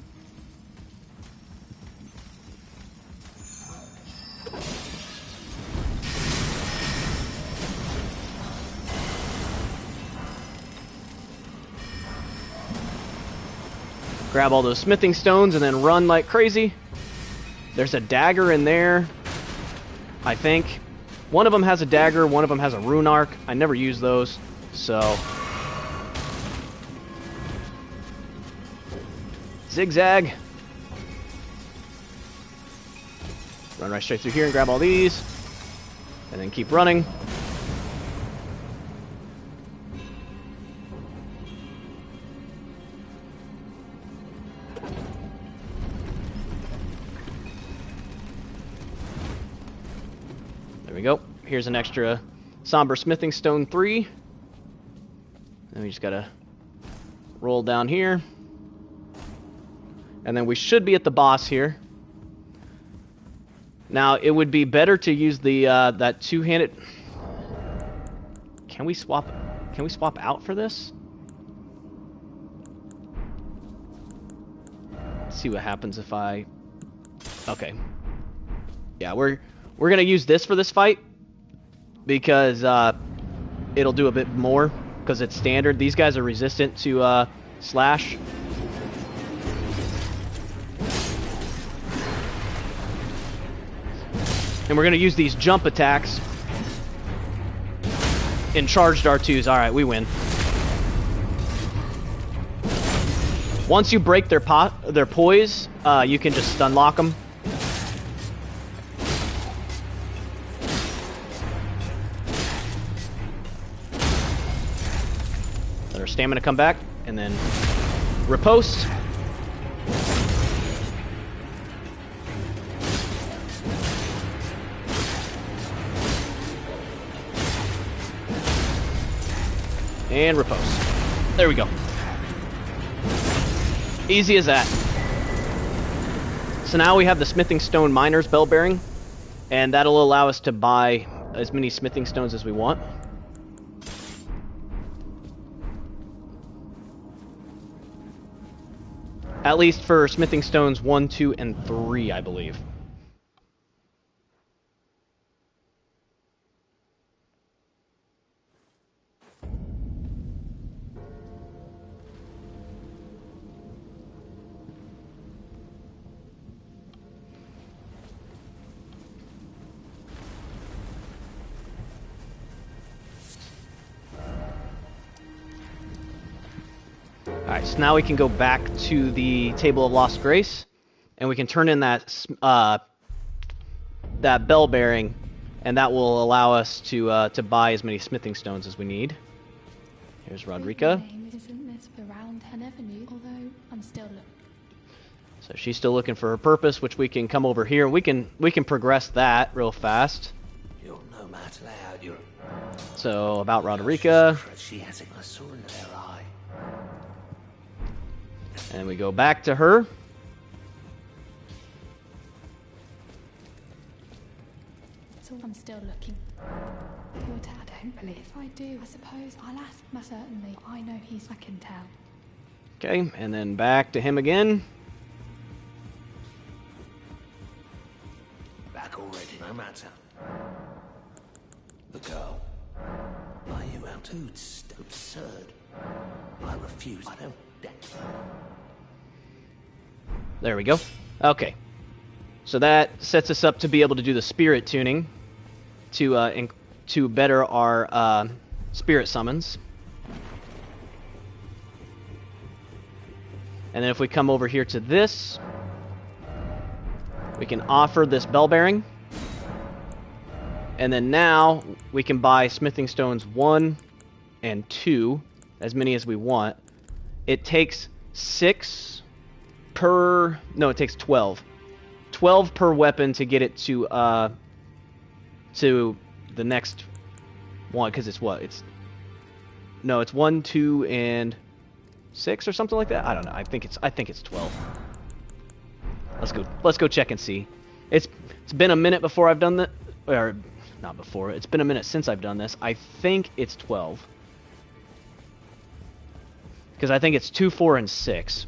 Grab all those smithing stones and then run like crazy. There's a dagger in there, I think. One of them has a dagger, one of them has a rune arc. I never use those, so... Zigzag. Run right straight through here and grab all these. And then keep running. There we go. Here's an extra Somber Smithing Stone 3. And we just gotta roll down here. And then we should be at the boss here. Now, it would be better to use the that two-handed... Can we swap out for this? Let's see what happens if I... Okay. Yeah, we're gonna use this for this fight because it'll do a bit more because it's standard. These guys are resistant to slash. And we're going to use these jump attacks in charged R2s. Alright, we win. Once you break their poise, you can just stun lock them. Let our stamina come back, and then riposte. And riposte. There we go. Easy as that. So now we have the Smithing Stone Miner's Bell Bearing, and that'll allow us to buy as many smithing stones as we want. At least for smithing stones 1, 2, and 3, I believe. Alright, so now we can go back to the Table of Lost Grace, and we can turn in that that bell bearing, and that will allow us to buy as many smithing stones as we need. Here's Rodrika. Isn't this around 10 Avenue? Although I'm still looking. So she's still looking for her purpose, which we can come over here. We can progress that real fast. You're no matter loud, you're... So about Rodrika. She has a sword in her eye. And we go back to her. So I'm still looking. Your dad, I don't believe. If I do, I suppose I'll ask him. Certainly, I know I can tell. Okay, and then back to him again. Back already, no matter. The girl. Are you out? It's absurd. I refuse. I don't dare. There we go. Okay. So that sets us up to be able to do the spirit tuning to better our spirit summons. And then if we come over here to this, we can offer this bell bearing. And then now we can buy smithing stones 1 and 2, as many as we want. It takes 6 per... No, it takes 12. 12 per weapon to get it to the next one, because it's what? No, it's 1, 2, and 6 or something like that. I don't know. I think it's 12. Let's go check and see. It's been a minute before I've done that, or not before. It's been a minute since I've done this. I think it's 12. Because I think it's 2, 4, and 6.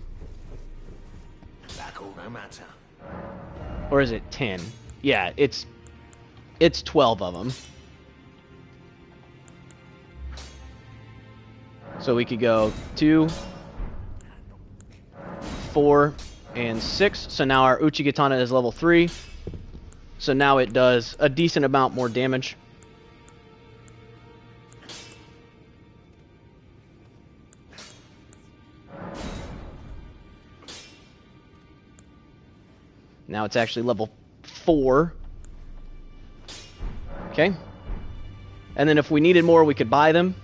No matter. Or is it 10? Yeah, it's 12 of them. So we could go 2, 4, and 6. So now our Uchigatana is level 3. So now it does a decent amount more damage. Now it's actually level 4. Okay. And then if we needed more, we could buy them.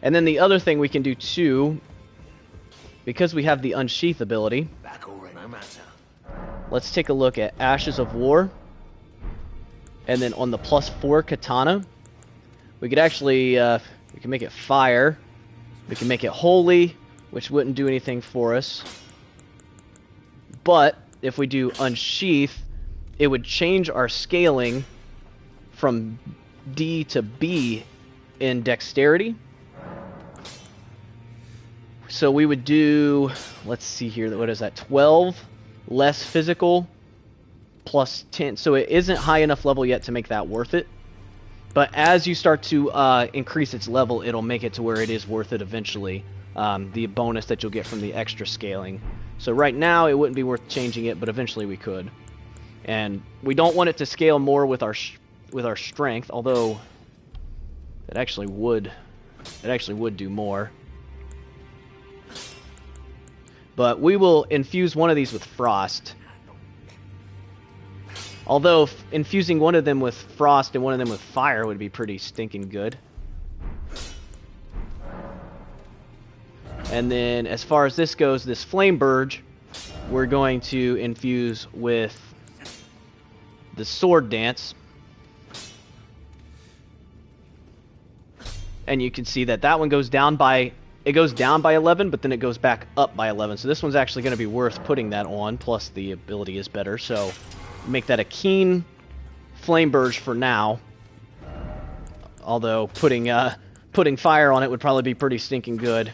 And then the other thing we can do too, because we have the Unsheath ability, Back already, no matter. let's take a look at Ashes of War. And then on the +4 katana, we could actually, we can make it fire. We can make it holy, which wouldn't do anything for us. But if we do Unsheath, it would change our scaling from D to B in dexterity. So we would do, let's see here, what is that, 12 less physical plus 10. So it isn't high enough level yet to make that worth it. But as you start to increase its level, it'll make it to where it is worth it eventually. The bonus that you'll get from the extra scaling. So right now it wouldn't be worth changing it, but eventually we could. And we don't want it to scale more with our strength, although it actually would do more. But we will infuse one of these with frost. Although infusing one of them with frost and one of them with fire would be pretty stinking good. And then as far as this goes, this Flame Burge, we're going to infuse with the Sword Dance. And you can see that that one goes down by, it goes down by 11, but then it goes back up by 11. So this one's actually going to be worth putting that on, plus the ability is better. So make that a Keen Flame Burge for now. Although putting fire on it would probably be pretty stinking good.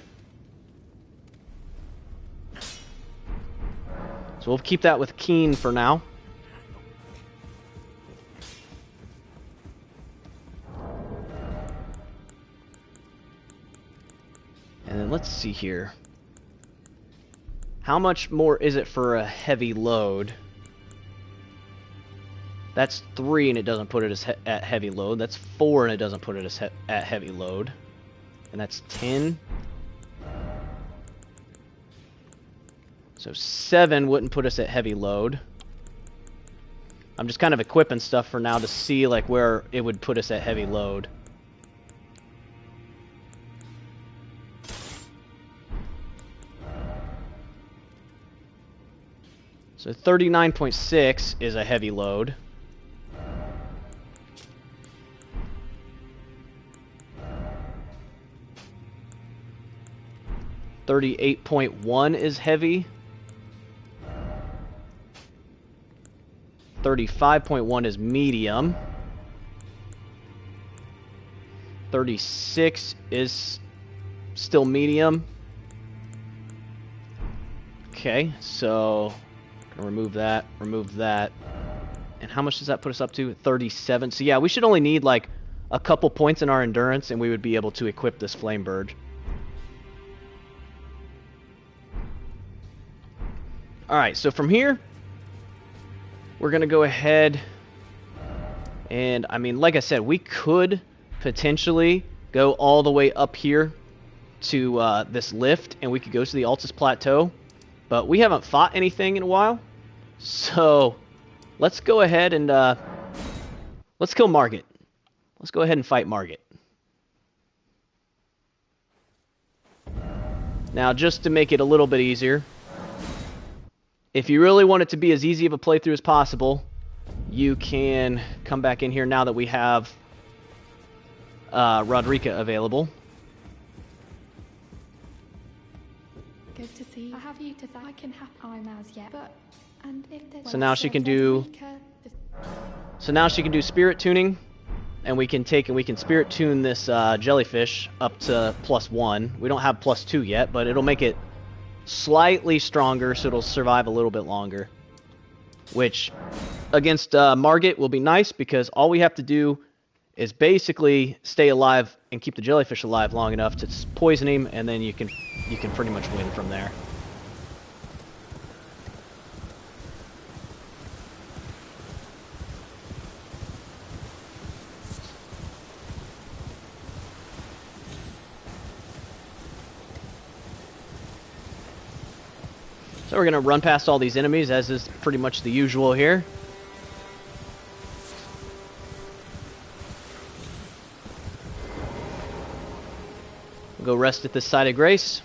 So we'll keep that with Keen for now. And then let's see here. How much more is it for a heavy load? That's 3 and it doesn't put it as at heavy load. That's 4 and it doesn't put it as at heavy load. And that's 10. So 7 wouldn't put us at heavy load. I'm just kind of equipping stuff for now to see like where it would put us at heavy load. So 39.6 is a heavy load. .1 is heavy. 35.1 is medium. 36 is still medium. Okay, so gonna remove that, remove that. And how much does that put us up to? 37. So yeah, we should only need like a couple points in our endurance and we would be able to equip this Flame Burge. Alright, so from here, we're going to go ahead and, I mean, like I said, we could potentially go all the way up here to this lift, and we could go to the Altus Plateau, but we haven't fought anything in a while, so let's go ahead and, let's kill Margit. Let's go ahead and fight Margit. Now, just to make it a little bit easier, if you really want it to be as easy of a playthrough as possible, you can come back in here now that we have Rodrika available. Good to see. I have you to thank. I can have I'm as yet, but and if there's so now she can do. So now she can do spirit tuning, and we can spirit tune this jellyfish up to +1. We don't have +2 yet, but it'll make it slightly stronger, so it'll survive a little bit longer. Which, against Margit will be nice, because all we have to do is basically stay alive and keep the jellyfish alive long enough to poison him, and then you can pretty much win from there. So we're going to run past all these enemies, as is pretty much the usual here. We'll go rest at this site of grace.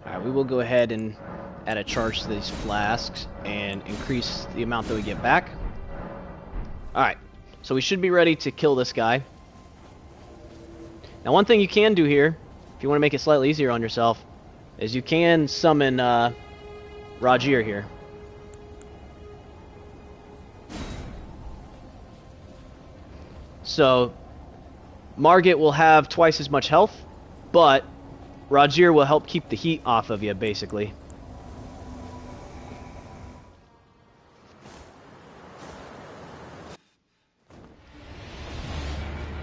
Alright, we will go ahead and add a charge to these flasks and increase the amount that we get back. Alright, so we should be ready to kill this guy. Now, one thing you can do here, if you want to make it slightly easier on yourself, is you can summon Rajir here. So, Margit will have twice as much health, but Rajir will help keep the heat off of you, basically.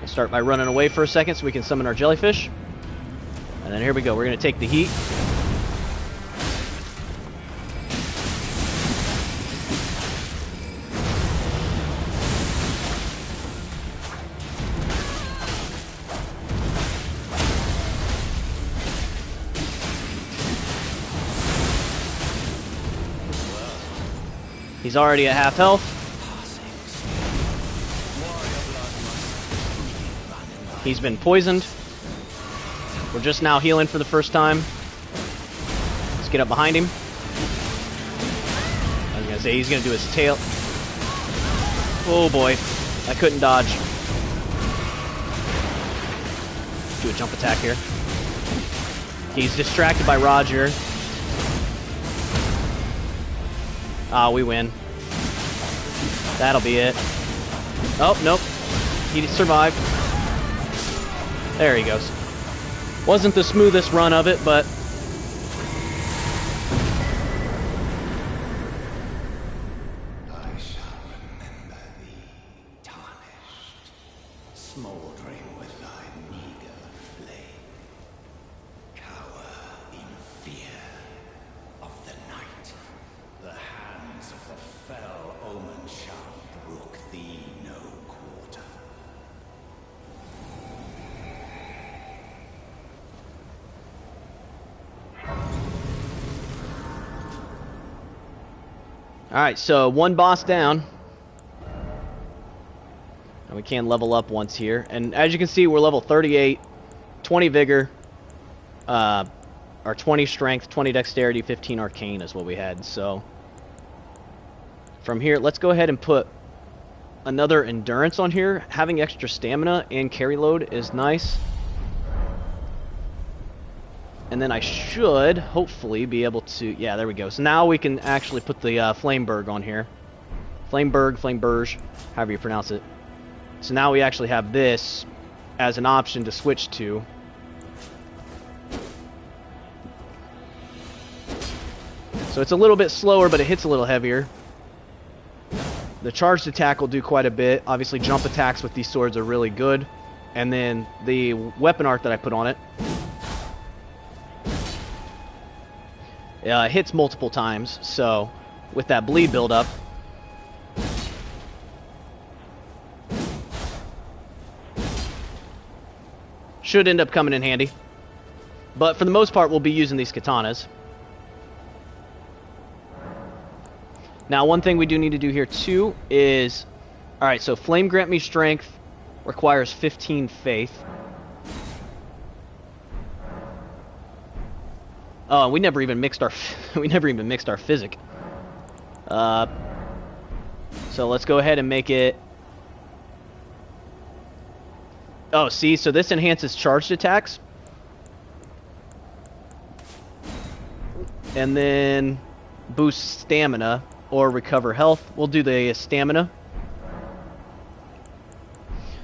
We'll start by running away for a second so we can summon our jellyfish. And then here we go. We're going to take the heat. He's already at half health. He's been poisoned. We're just now healing for the first time. Let's get up behind him. I was gonna say he's gonna do his tail. Oh boy, I couldn't dodge. Do a jump attack here. He's distracted by Roger. Ah, we win. That'll be it. Oh, nope. He survived. There he goes. Wasn't the smoothest run of it, but... I shall remember thee, tarnished, smouldering with thy meager flame. Cower in fear of the night. The hands of the fell omen shall brook thee no quarter. Alright, so one boss down. And we can level up once here. And as you can see, we're level 38, 20 vigor, or 20 strength, 20 dexterity, 15 arcane is what we had. So from here, let's go ahead and put another endurance on here. Having extra stamina and carry load is nice. And then I should, hopefully, be able to... Yeah, there we go. So now we can actually put the Flameberg on here. Flameberge, however you pronounce it. So now we actually have this as an option to switch to. So it's a little bit slower, but it hits a little heavier. The charged attack will do quite a bit. Obviously, jump attacks with these swords are really good. And then the weapon art that I put on it... hits multiple times, so with that bleed buildup, Should end up coming in handy. But for the most part, we'll be using these katanas. Now, one thing we do need to do here, too, is... Alright, so Flame Grant Me Strength requires 15 Faith. Oh, we never even mixed our... we never even mixed our Physic. So let's go ahead and make it... Oh, see? So this enhances charged attacks. And then boosts stamina or recover health. We'll do the stamina.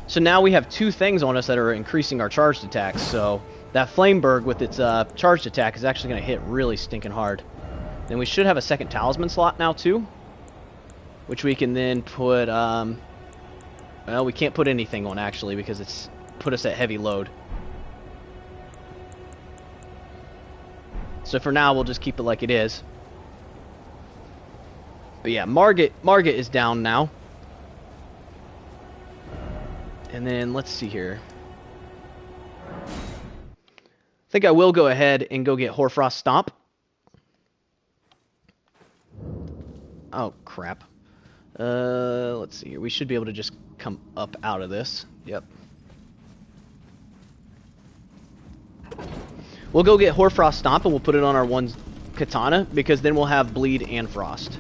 So now we have two things on us that are increasing our charged attacks. So that Flameberg with its charged attack is actually going to hit really stinking hard. Then we should have a second talisman slot now too, which we can then put... well, we can't put anything on actually because it's put us at heavy load. So for now, we'll just keep it like it is. But yeah, Margit is down now. And then, let's see here. I think I will go ahead and go get Hoarfrost Stomp. Oh, crap. Let's see here. We should be able to just come up out of this. Yep. We'll go get Hoarfrost Stomp and we'll put it on our one katana because then we'll have Bleed and Frost.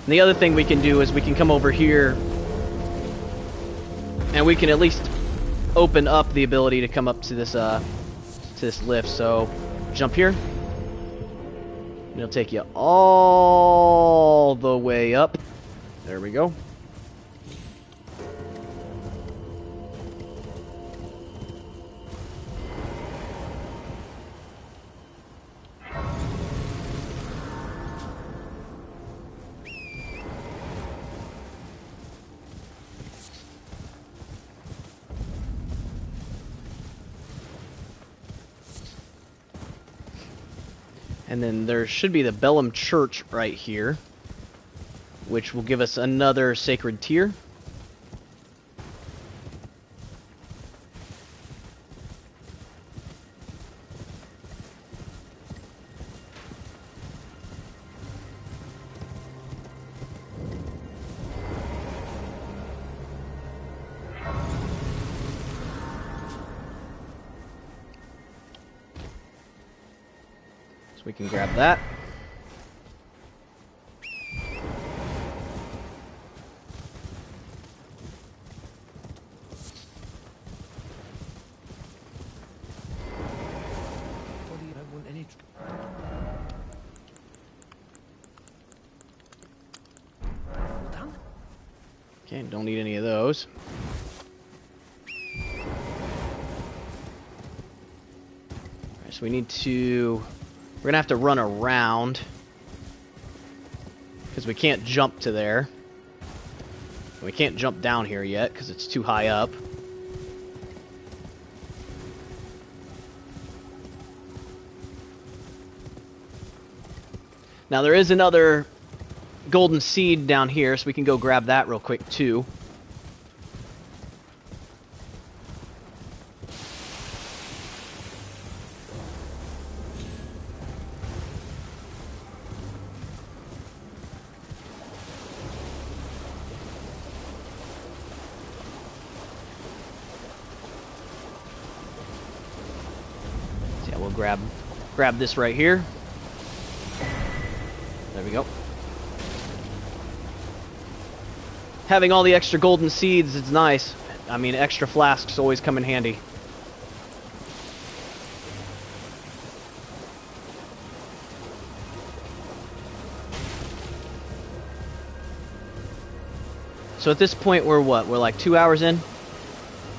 And the other thing we can do is we can come over here and we can at least open up the ability to come up to this lift. So jump here. And it'll take you all the way up. There we go. And then there should be the Bellum Church right here, which will give us another sacred tier. We can grab that. Okay, don't need any of those. Alright, so we need to... We're gonna have to run around because we can't jump to there. We can't jump down here yet because it's too high up. Now there is another golden seed down here, so we can go grab that real quick too. Grab this right here. There we go. Having all the extra golden seeds is nice. I mean, extra flasks always come in handy. So at this point, we're what? We're like 2 hours in?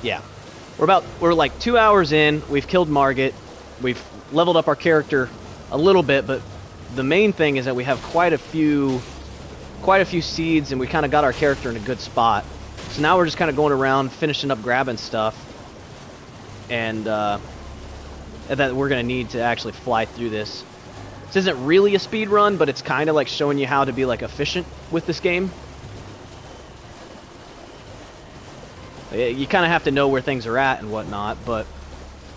Yeah. We're like 2 hours in. We've killed Margit. We've leveled up our character a little bit, but the main thing is that we have quite a few seeds, and we kind of got our character in a good spot. So now we're just kind of going around, finishing up grabbing stuff, and that we're going to need to actually fly through this. This isn't really a speed run, but it's kind of like showing you how to be like efficient with this game. You kind of have to know where things are at and whatnot, but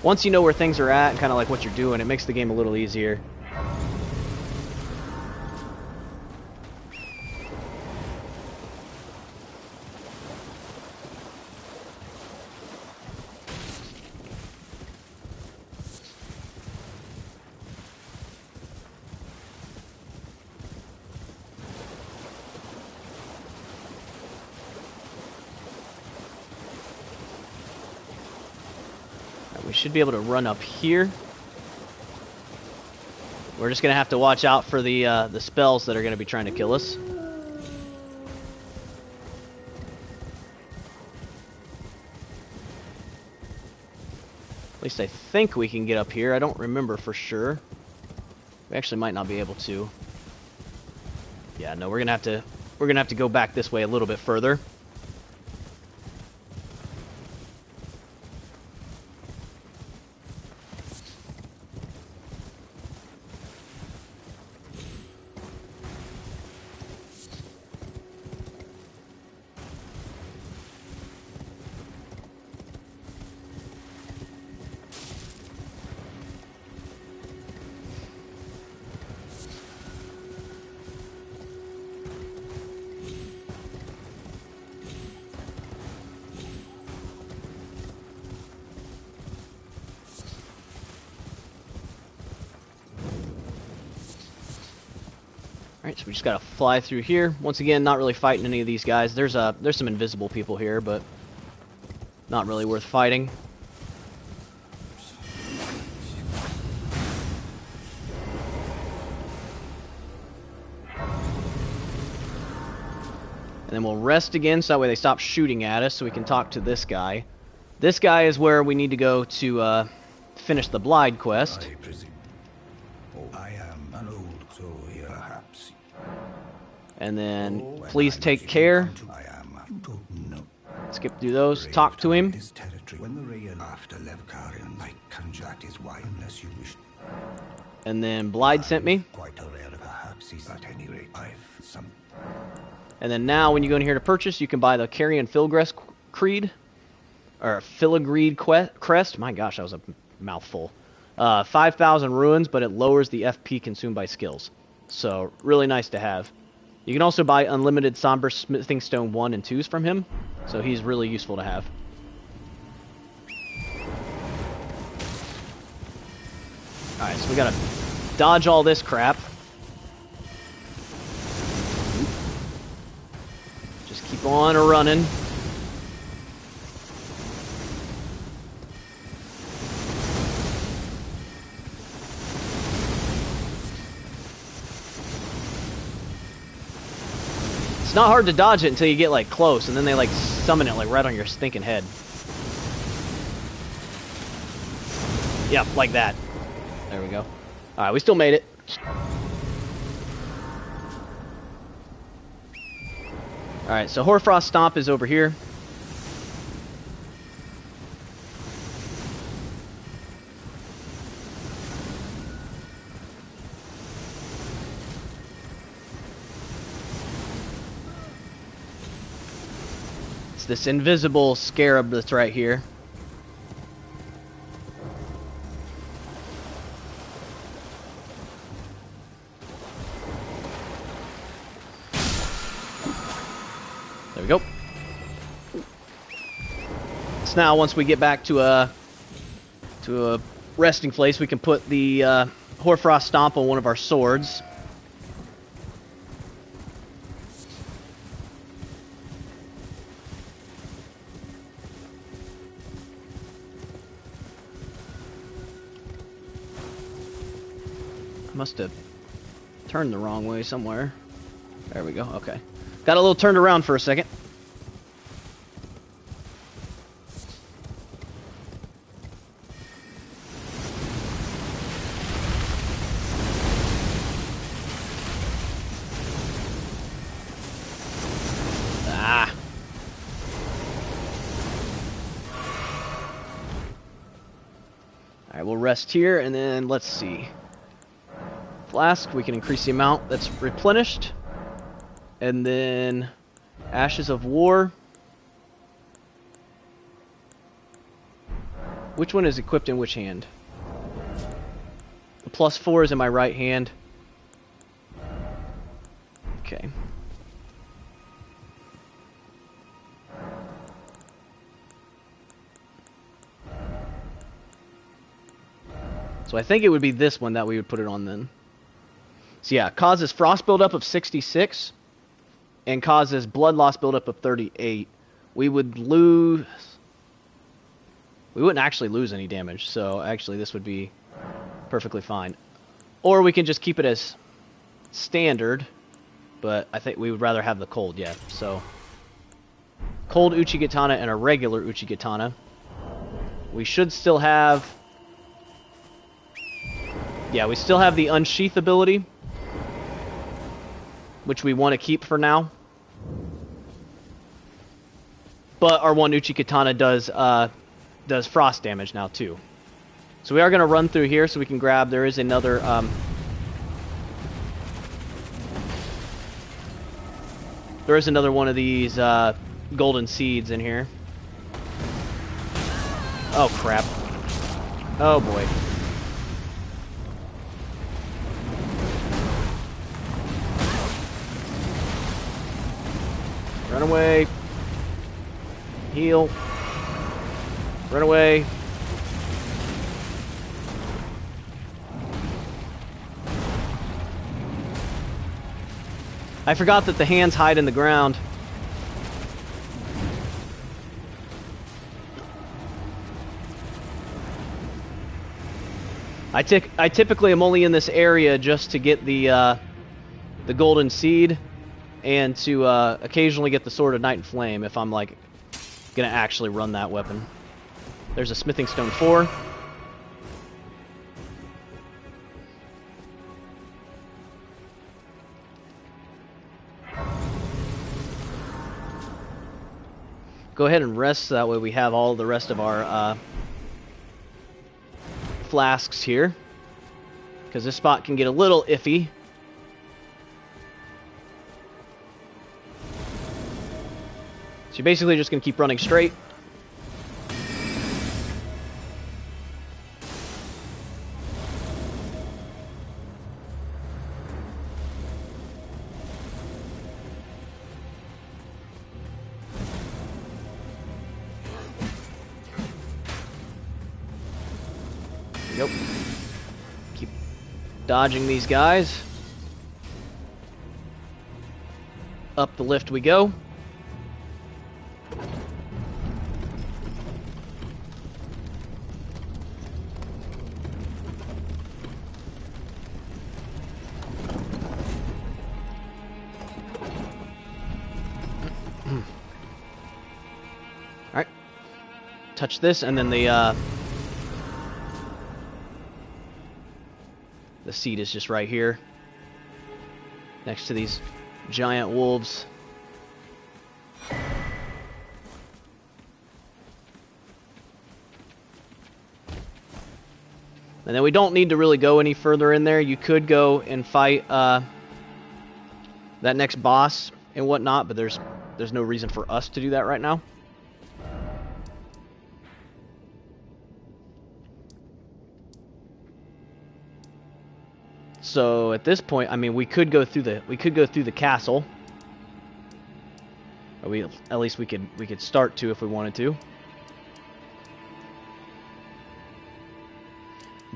once you know where things are at and kind of like what you're doing, it makes the game a little easier. We should be able to run up here. We're just going to have to watch out for the spells that are going to be trying to kill us. At least I think we can get up here. I don't remember for sure. We actually might not be able to. Yeah, no, we're going to have to go back this way a little bit further. Alright, so we just gotta fly through here. Once again, not really fighting any of these guys. There's some invisible people here, but not really worth fighting. And then we'll rest again, so that way they stop shooting at us, so we can talk to this guy. This guy is where we need to go to finish the Blide quest. I am an old soul here, perhaps. And then, please take care. Skip through those. Talk to him. When the rain after Levkarian, I conject his wife unless you wish. And then Blide sent me. Quite aware, perhaps he's at any rate. I've some. And then now, when you go in here to purchase, you can buy the Carrion Filgrest Creed. Or Filigreed Crest. My gosh, that was a mouthful. 5,000 ruins, but it lowers the FP consumed by skills. So, really nice to have. You can also buy unlimited Somber Smithing Stone 1 and 2s from him. So he's really useful to have. Alright, so we gotta dodge all this crap. Just keep on running. It's not hard to dodge it until you get like close, and then they like summon it like right on your stinking head. Yep, like that. There we go. Alright, we still made it. Alright, so Hoarfrost Stomp is over here. It's this invisible scarab that's right here. There we go. So now, once we get back to a resting place, we can put the Hoarfrost Stomp on one of our swords. I must have turned the wrong way somewhere. There we go. Okay. Got a little turned around for a second. Ah. rest here, and then let's see. Flask, we can increase the amount that's replenished. And then Ashes of War. Which one is equipped in which hand? The +4 is in my right hand. Okay. So I think it would be this one that we would put it on then. So yeah, causes frost buildup of 66 and causes blood loss buildup of 38. We would lose... We wouldn't actually lose any damage, so actually this would be perfectly fine. Or we can just keep it as standard, but I think we would rather have the cold, yeah. So, cold Uchigatana and a regular Uchigatana. We should still have... Yeah, we still have the Unsheath ability, which we want to keep for now. But our one Uchigatana does frost damage now too. So we are going to run through here so we can grab... There is another... there is another one of these golden seeds in here. Oh crap. Oh boy. Run away. Heal. Run away. I forgot that the hands hide in the ground. I typically am only in this area just to get the golden seed and to occasionally get the Sword of Night and Flame if I'm like gonna actually run that weapon. There's a Smithing Stone 4. Go ahead and rest so that way we have all the rest of our flasks here, because this spot can get a little iffy. So you're basically just going to keep running straight. Yep. Keep dodging these guys. Up the lift we go. Alright. Touch this and then the seed is just right here, next to these giant wolves. And then we don't need to really go any further in there. You could go and fight that next boss and whatnot, but there's no reason for us to do that right now. So at this point, I mean, we could go through the castle. Or at least we could start to if we wanted to.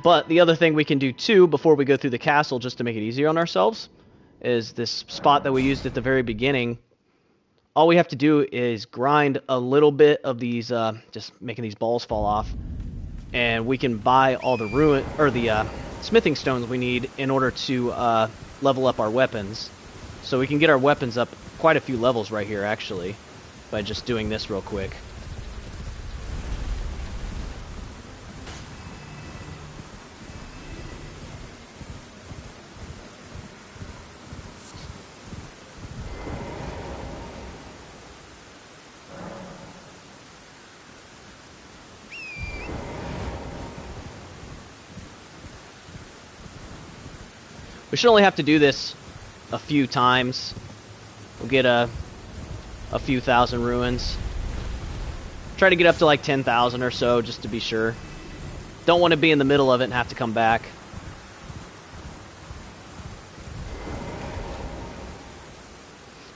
But the other thing we can do too before we go through the castle, just to make it easier on ourselves, is this spot that we used at the very beginning. All we have to do is grind a little bit of these, just making these balls fall off, and we can buy all the smithing stones we need in order to level up our weapons. So we can get our weapons up quite a few levels right here, actually, by just doing this real quick. We should only have to do this a few times. We'll get a few thousand ruins. Try to get up to like 10,000 or so, just to be sure. Don't want to be in the middle of it and have to come back.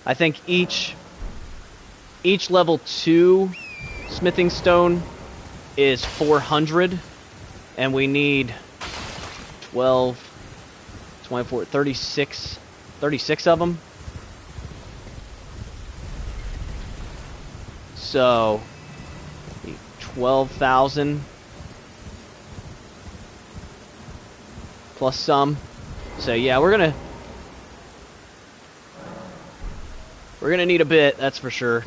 I think each level 2 smithing stone is 400, and we need 12, 24, 36 of them. So 12,000 plus some. So yeah, we're gonna need a bit, that's for sure.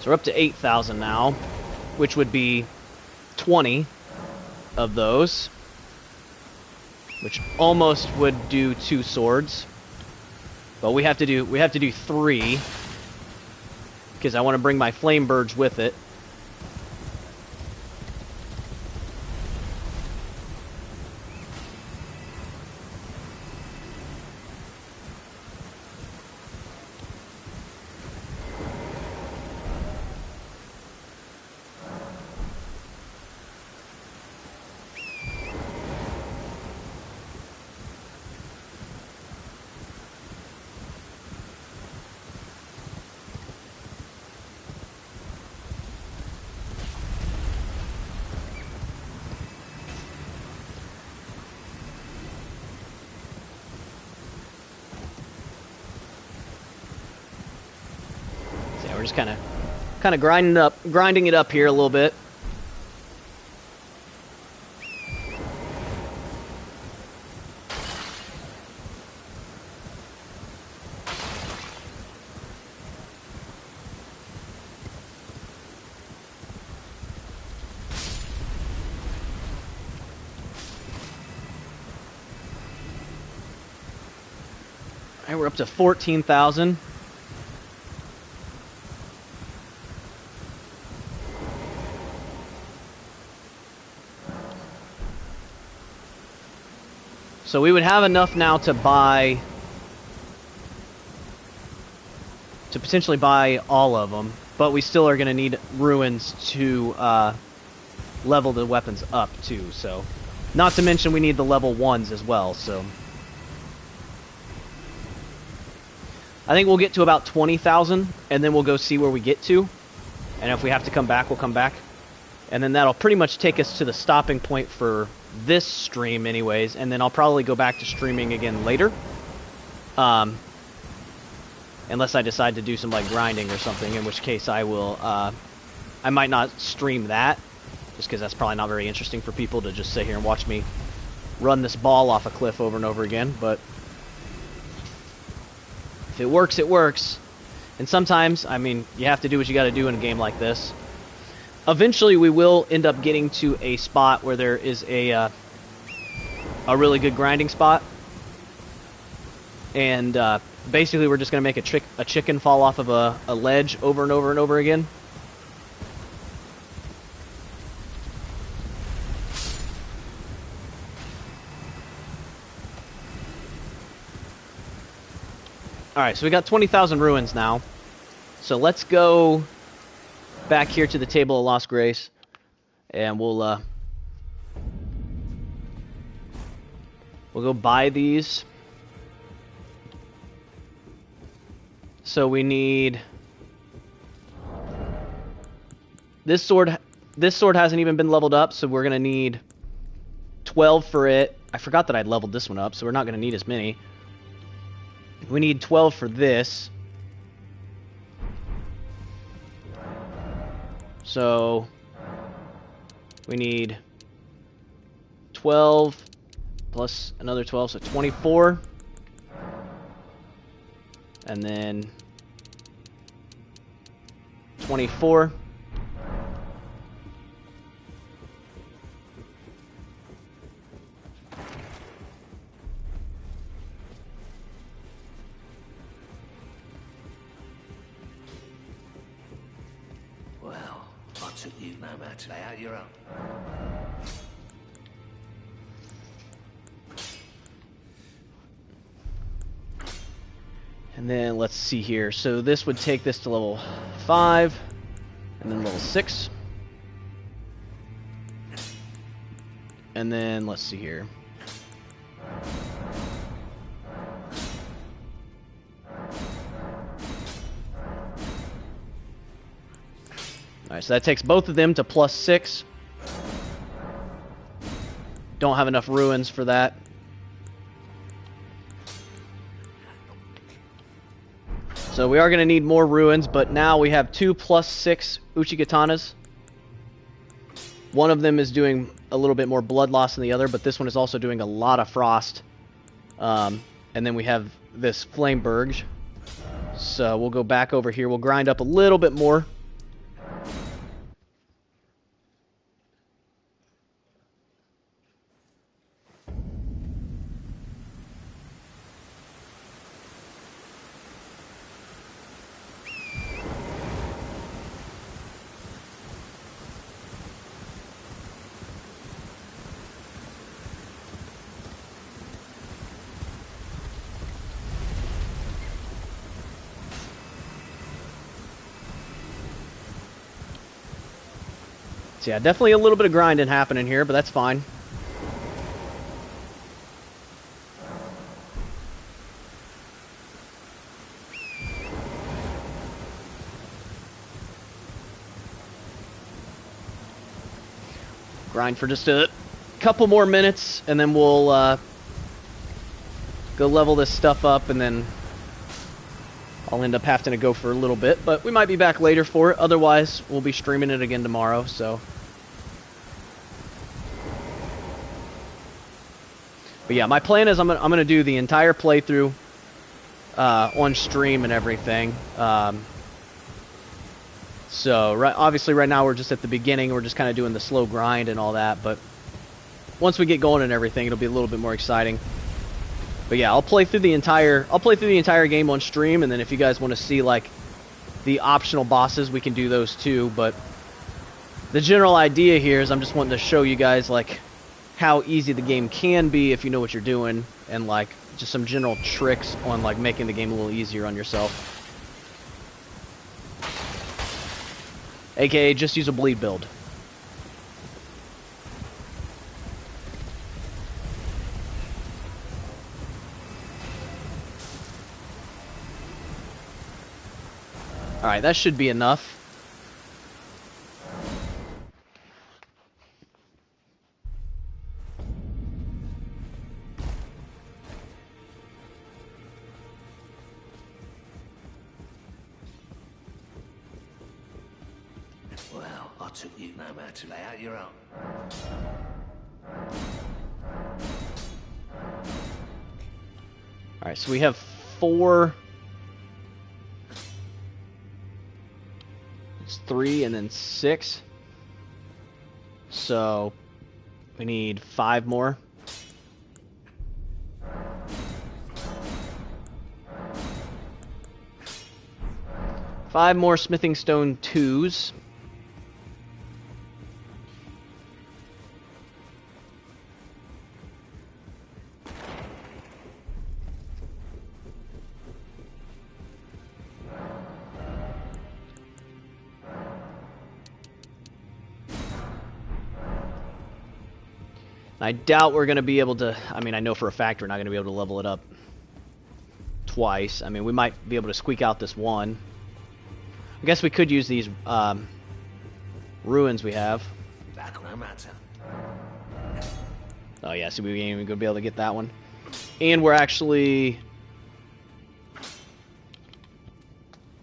So we're up to 8,000 now, which would be 20 of those, which almost would do 2 swords. But we have to do 3 because I want to bring my flame birds with it. We're just kind of grinding it up here a little bit. All right, we're up to 14,000. So we would have enough now to potentially buy all of them, but we still are going to need ruins to level the weapons up too. So, not to mention we need the level 1s as well. So, I think we'll get to about 20,000, and then we'll go see where we get to. And if we have to come back, we'll come back. And then that'll pretty much take us to the stopping point for this stream anyways, and then I'll probably go back to streaming again later. Unless I decide to do some like grinding or something, in which case I will, I might not stream that, just because that's probably not very interesting for people to just sit here and watch me run this ball off a cliff over and over again, but if it works, it works. And sometimes, I mean, you have to do what you gotta do in a game like this. Eventually, we will end up getting to a spot where there is a really good grinding spot, and basically we're just going to make a chicken fall off of a ledge over and over and over again. Alright, so we got 20,000 ruins now. So let's go back here to the Table of Lost Grace, and we'll go buy these. So we need this sword. This sword hasn't even been leveled up, so we're gonna need 12 for it. I forgot that I'd leveled this one up, so we're not gonna need as many. We need 12 for this. So we need 12 plus another 12, so 24. And then 24. no matter. Lay out your own. And then let's see here. So this would take this to level 5, and then level 6. And then let's see here. Alright, so that takes both of them to +6. Don't have enough ruins for that. So we are going to need more ruins, but now we have 2 +6 Uchikatanas. One of them is doing a little bit more blood loss than the other, but this one is also doing a lot of frost. And then we have this Flame Burge. So we'll go back over here. We'll grind up a little bit more. So yeah, definitely a little bit of grinding happening here, but that's fine. Grind for just a couple more minutes, and then we'll go level this stuff up, and then I'll end up having to go for a little bit, but we might be back later for it. Otherwise, we'll be streaming it again tomorrow, so. But yeah, my plan is I'm gonna do the entire playthrough on stream and everything. So obviously right now we're just at the beginning. We're just kind of doing the slow grind and all that. But once we get going and everything, it'll be a little bit more exciting. But yeah, I'll play through the entire game on stream, and then if you guys want to see like the optional bosses, we can do those too. But the general idea here is I'm just wanting to show you guys like how easy the game can be if you know what you're doing, and like just some general tricks on like making the game a little easier on yourself. AKA just use a bleed build. Alright, that should be enough. Well, I took you no matter to lay out your own. Alright, so we have 4. It's 3 and then 6. So we need 5 more. Five more smithing stone 2s. I doubt we're going to be able to, I mean, I know for a fact we're not going to be able to level it up twice. I mean, we might be able to squeak out this one. I guess we could use these ruins we have. Oh yeah, so we ain't even going to be able to get that one. And we're actually...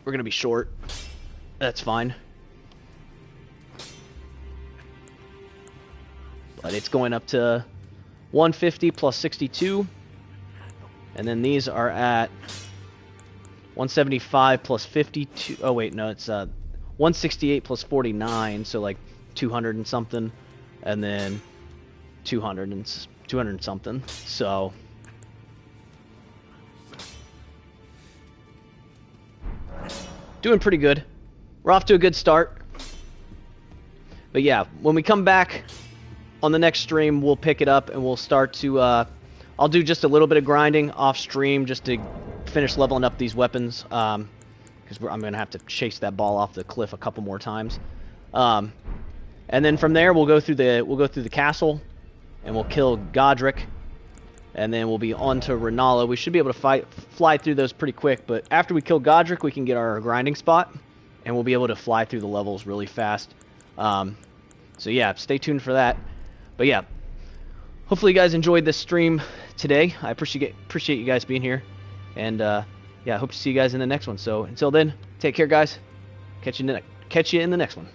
we're going to be short. That's fine. But it's going up to 150 plus 62. And then these are at 175 plus 52. Oh, wait, no, it's 168 plus 49. So like 200 and something. And then 200 and something. So doing pretty good. We're off to a good start. But yeah, when we come back on the next stream, we'll pick it up and we'll start to, I'll do just a little bit of grinding off stream just to finish leveling up these weapons, because I'm going to have to chase that ball off the cliff a couple more times. And then from there, we'll go through the castle, and we'll kill Godric, and then we'll be on to Renala. We should be able to fly through those pretty quick, but after we kill Godric, we can get our grinding spot, and we'll be able to fly through the levels really fast. So yeah, stay tuned for that. But yeah, hopefully you guys enjoyed this stream today. I appreciate you guys being here, and yeah, I hope to see you guys in the next one. So until then, take care, guys. Catch you in the next one.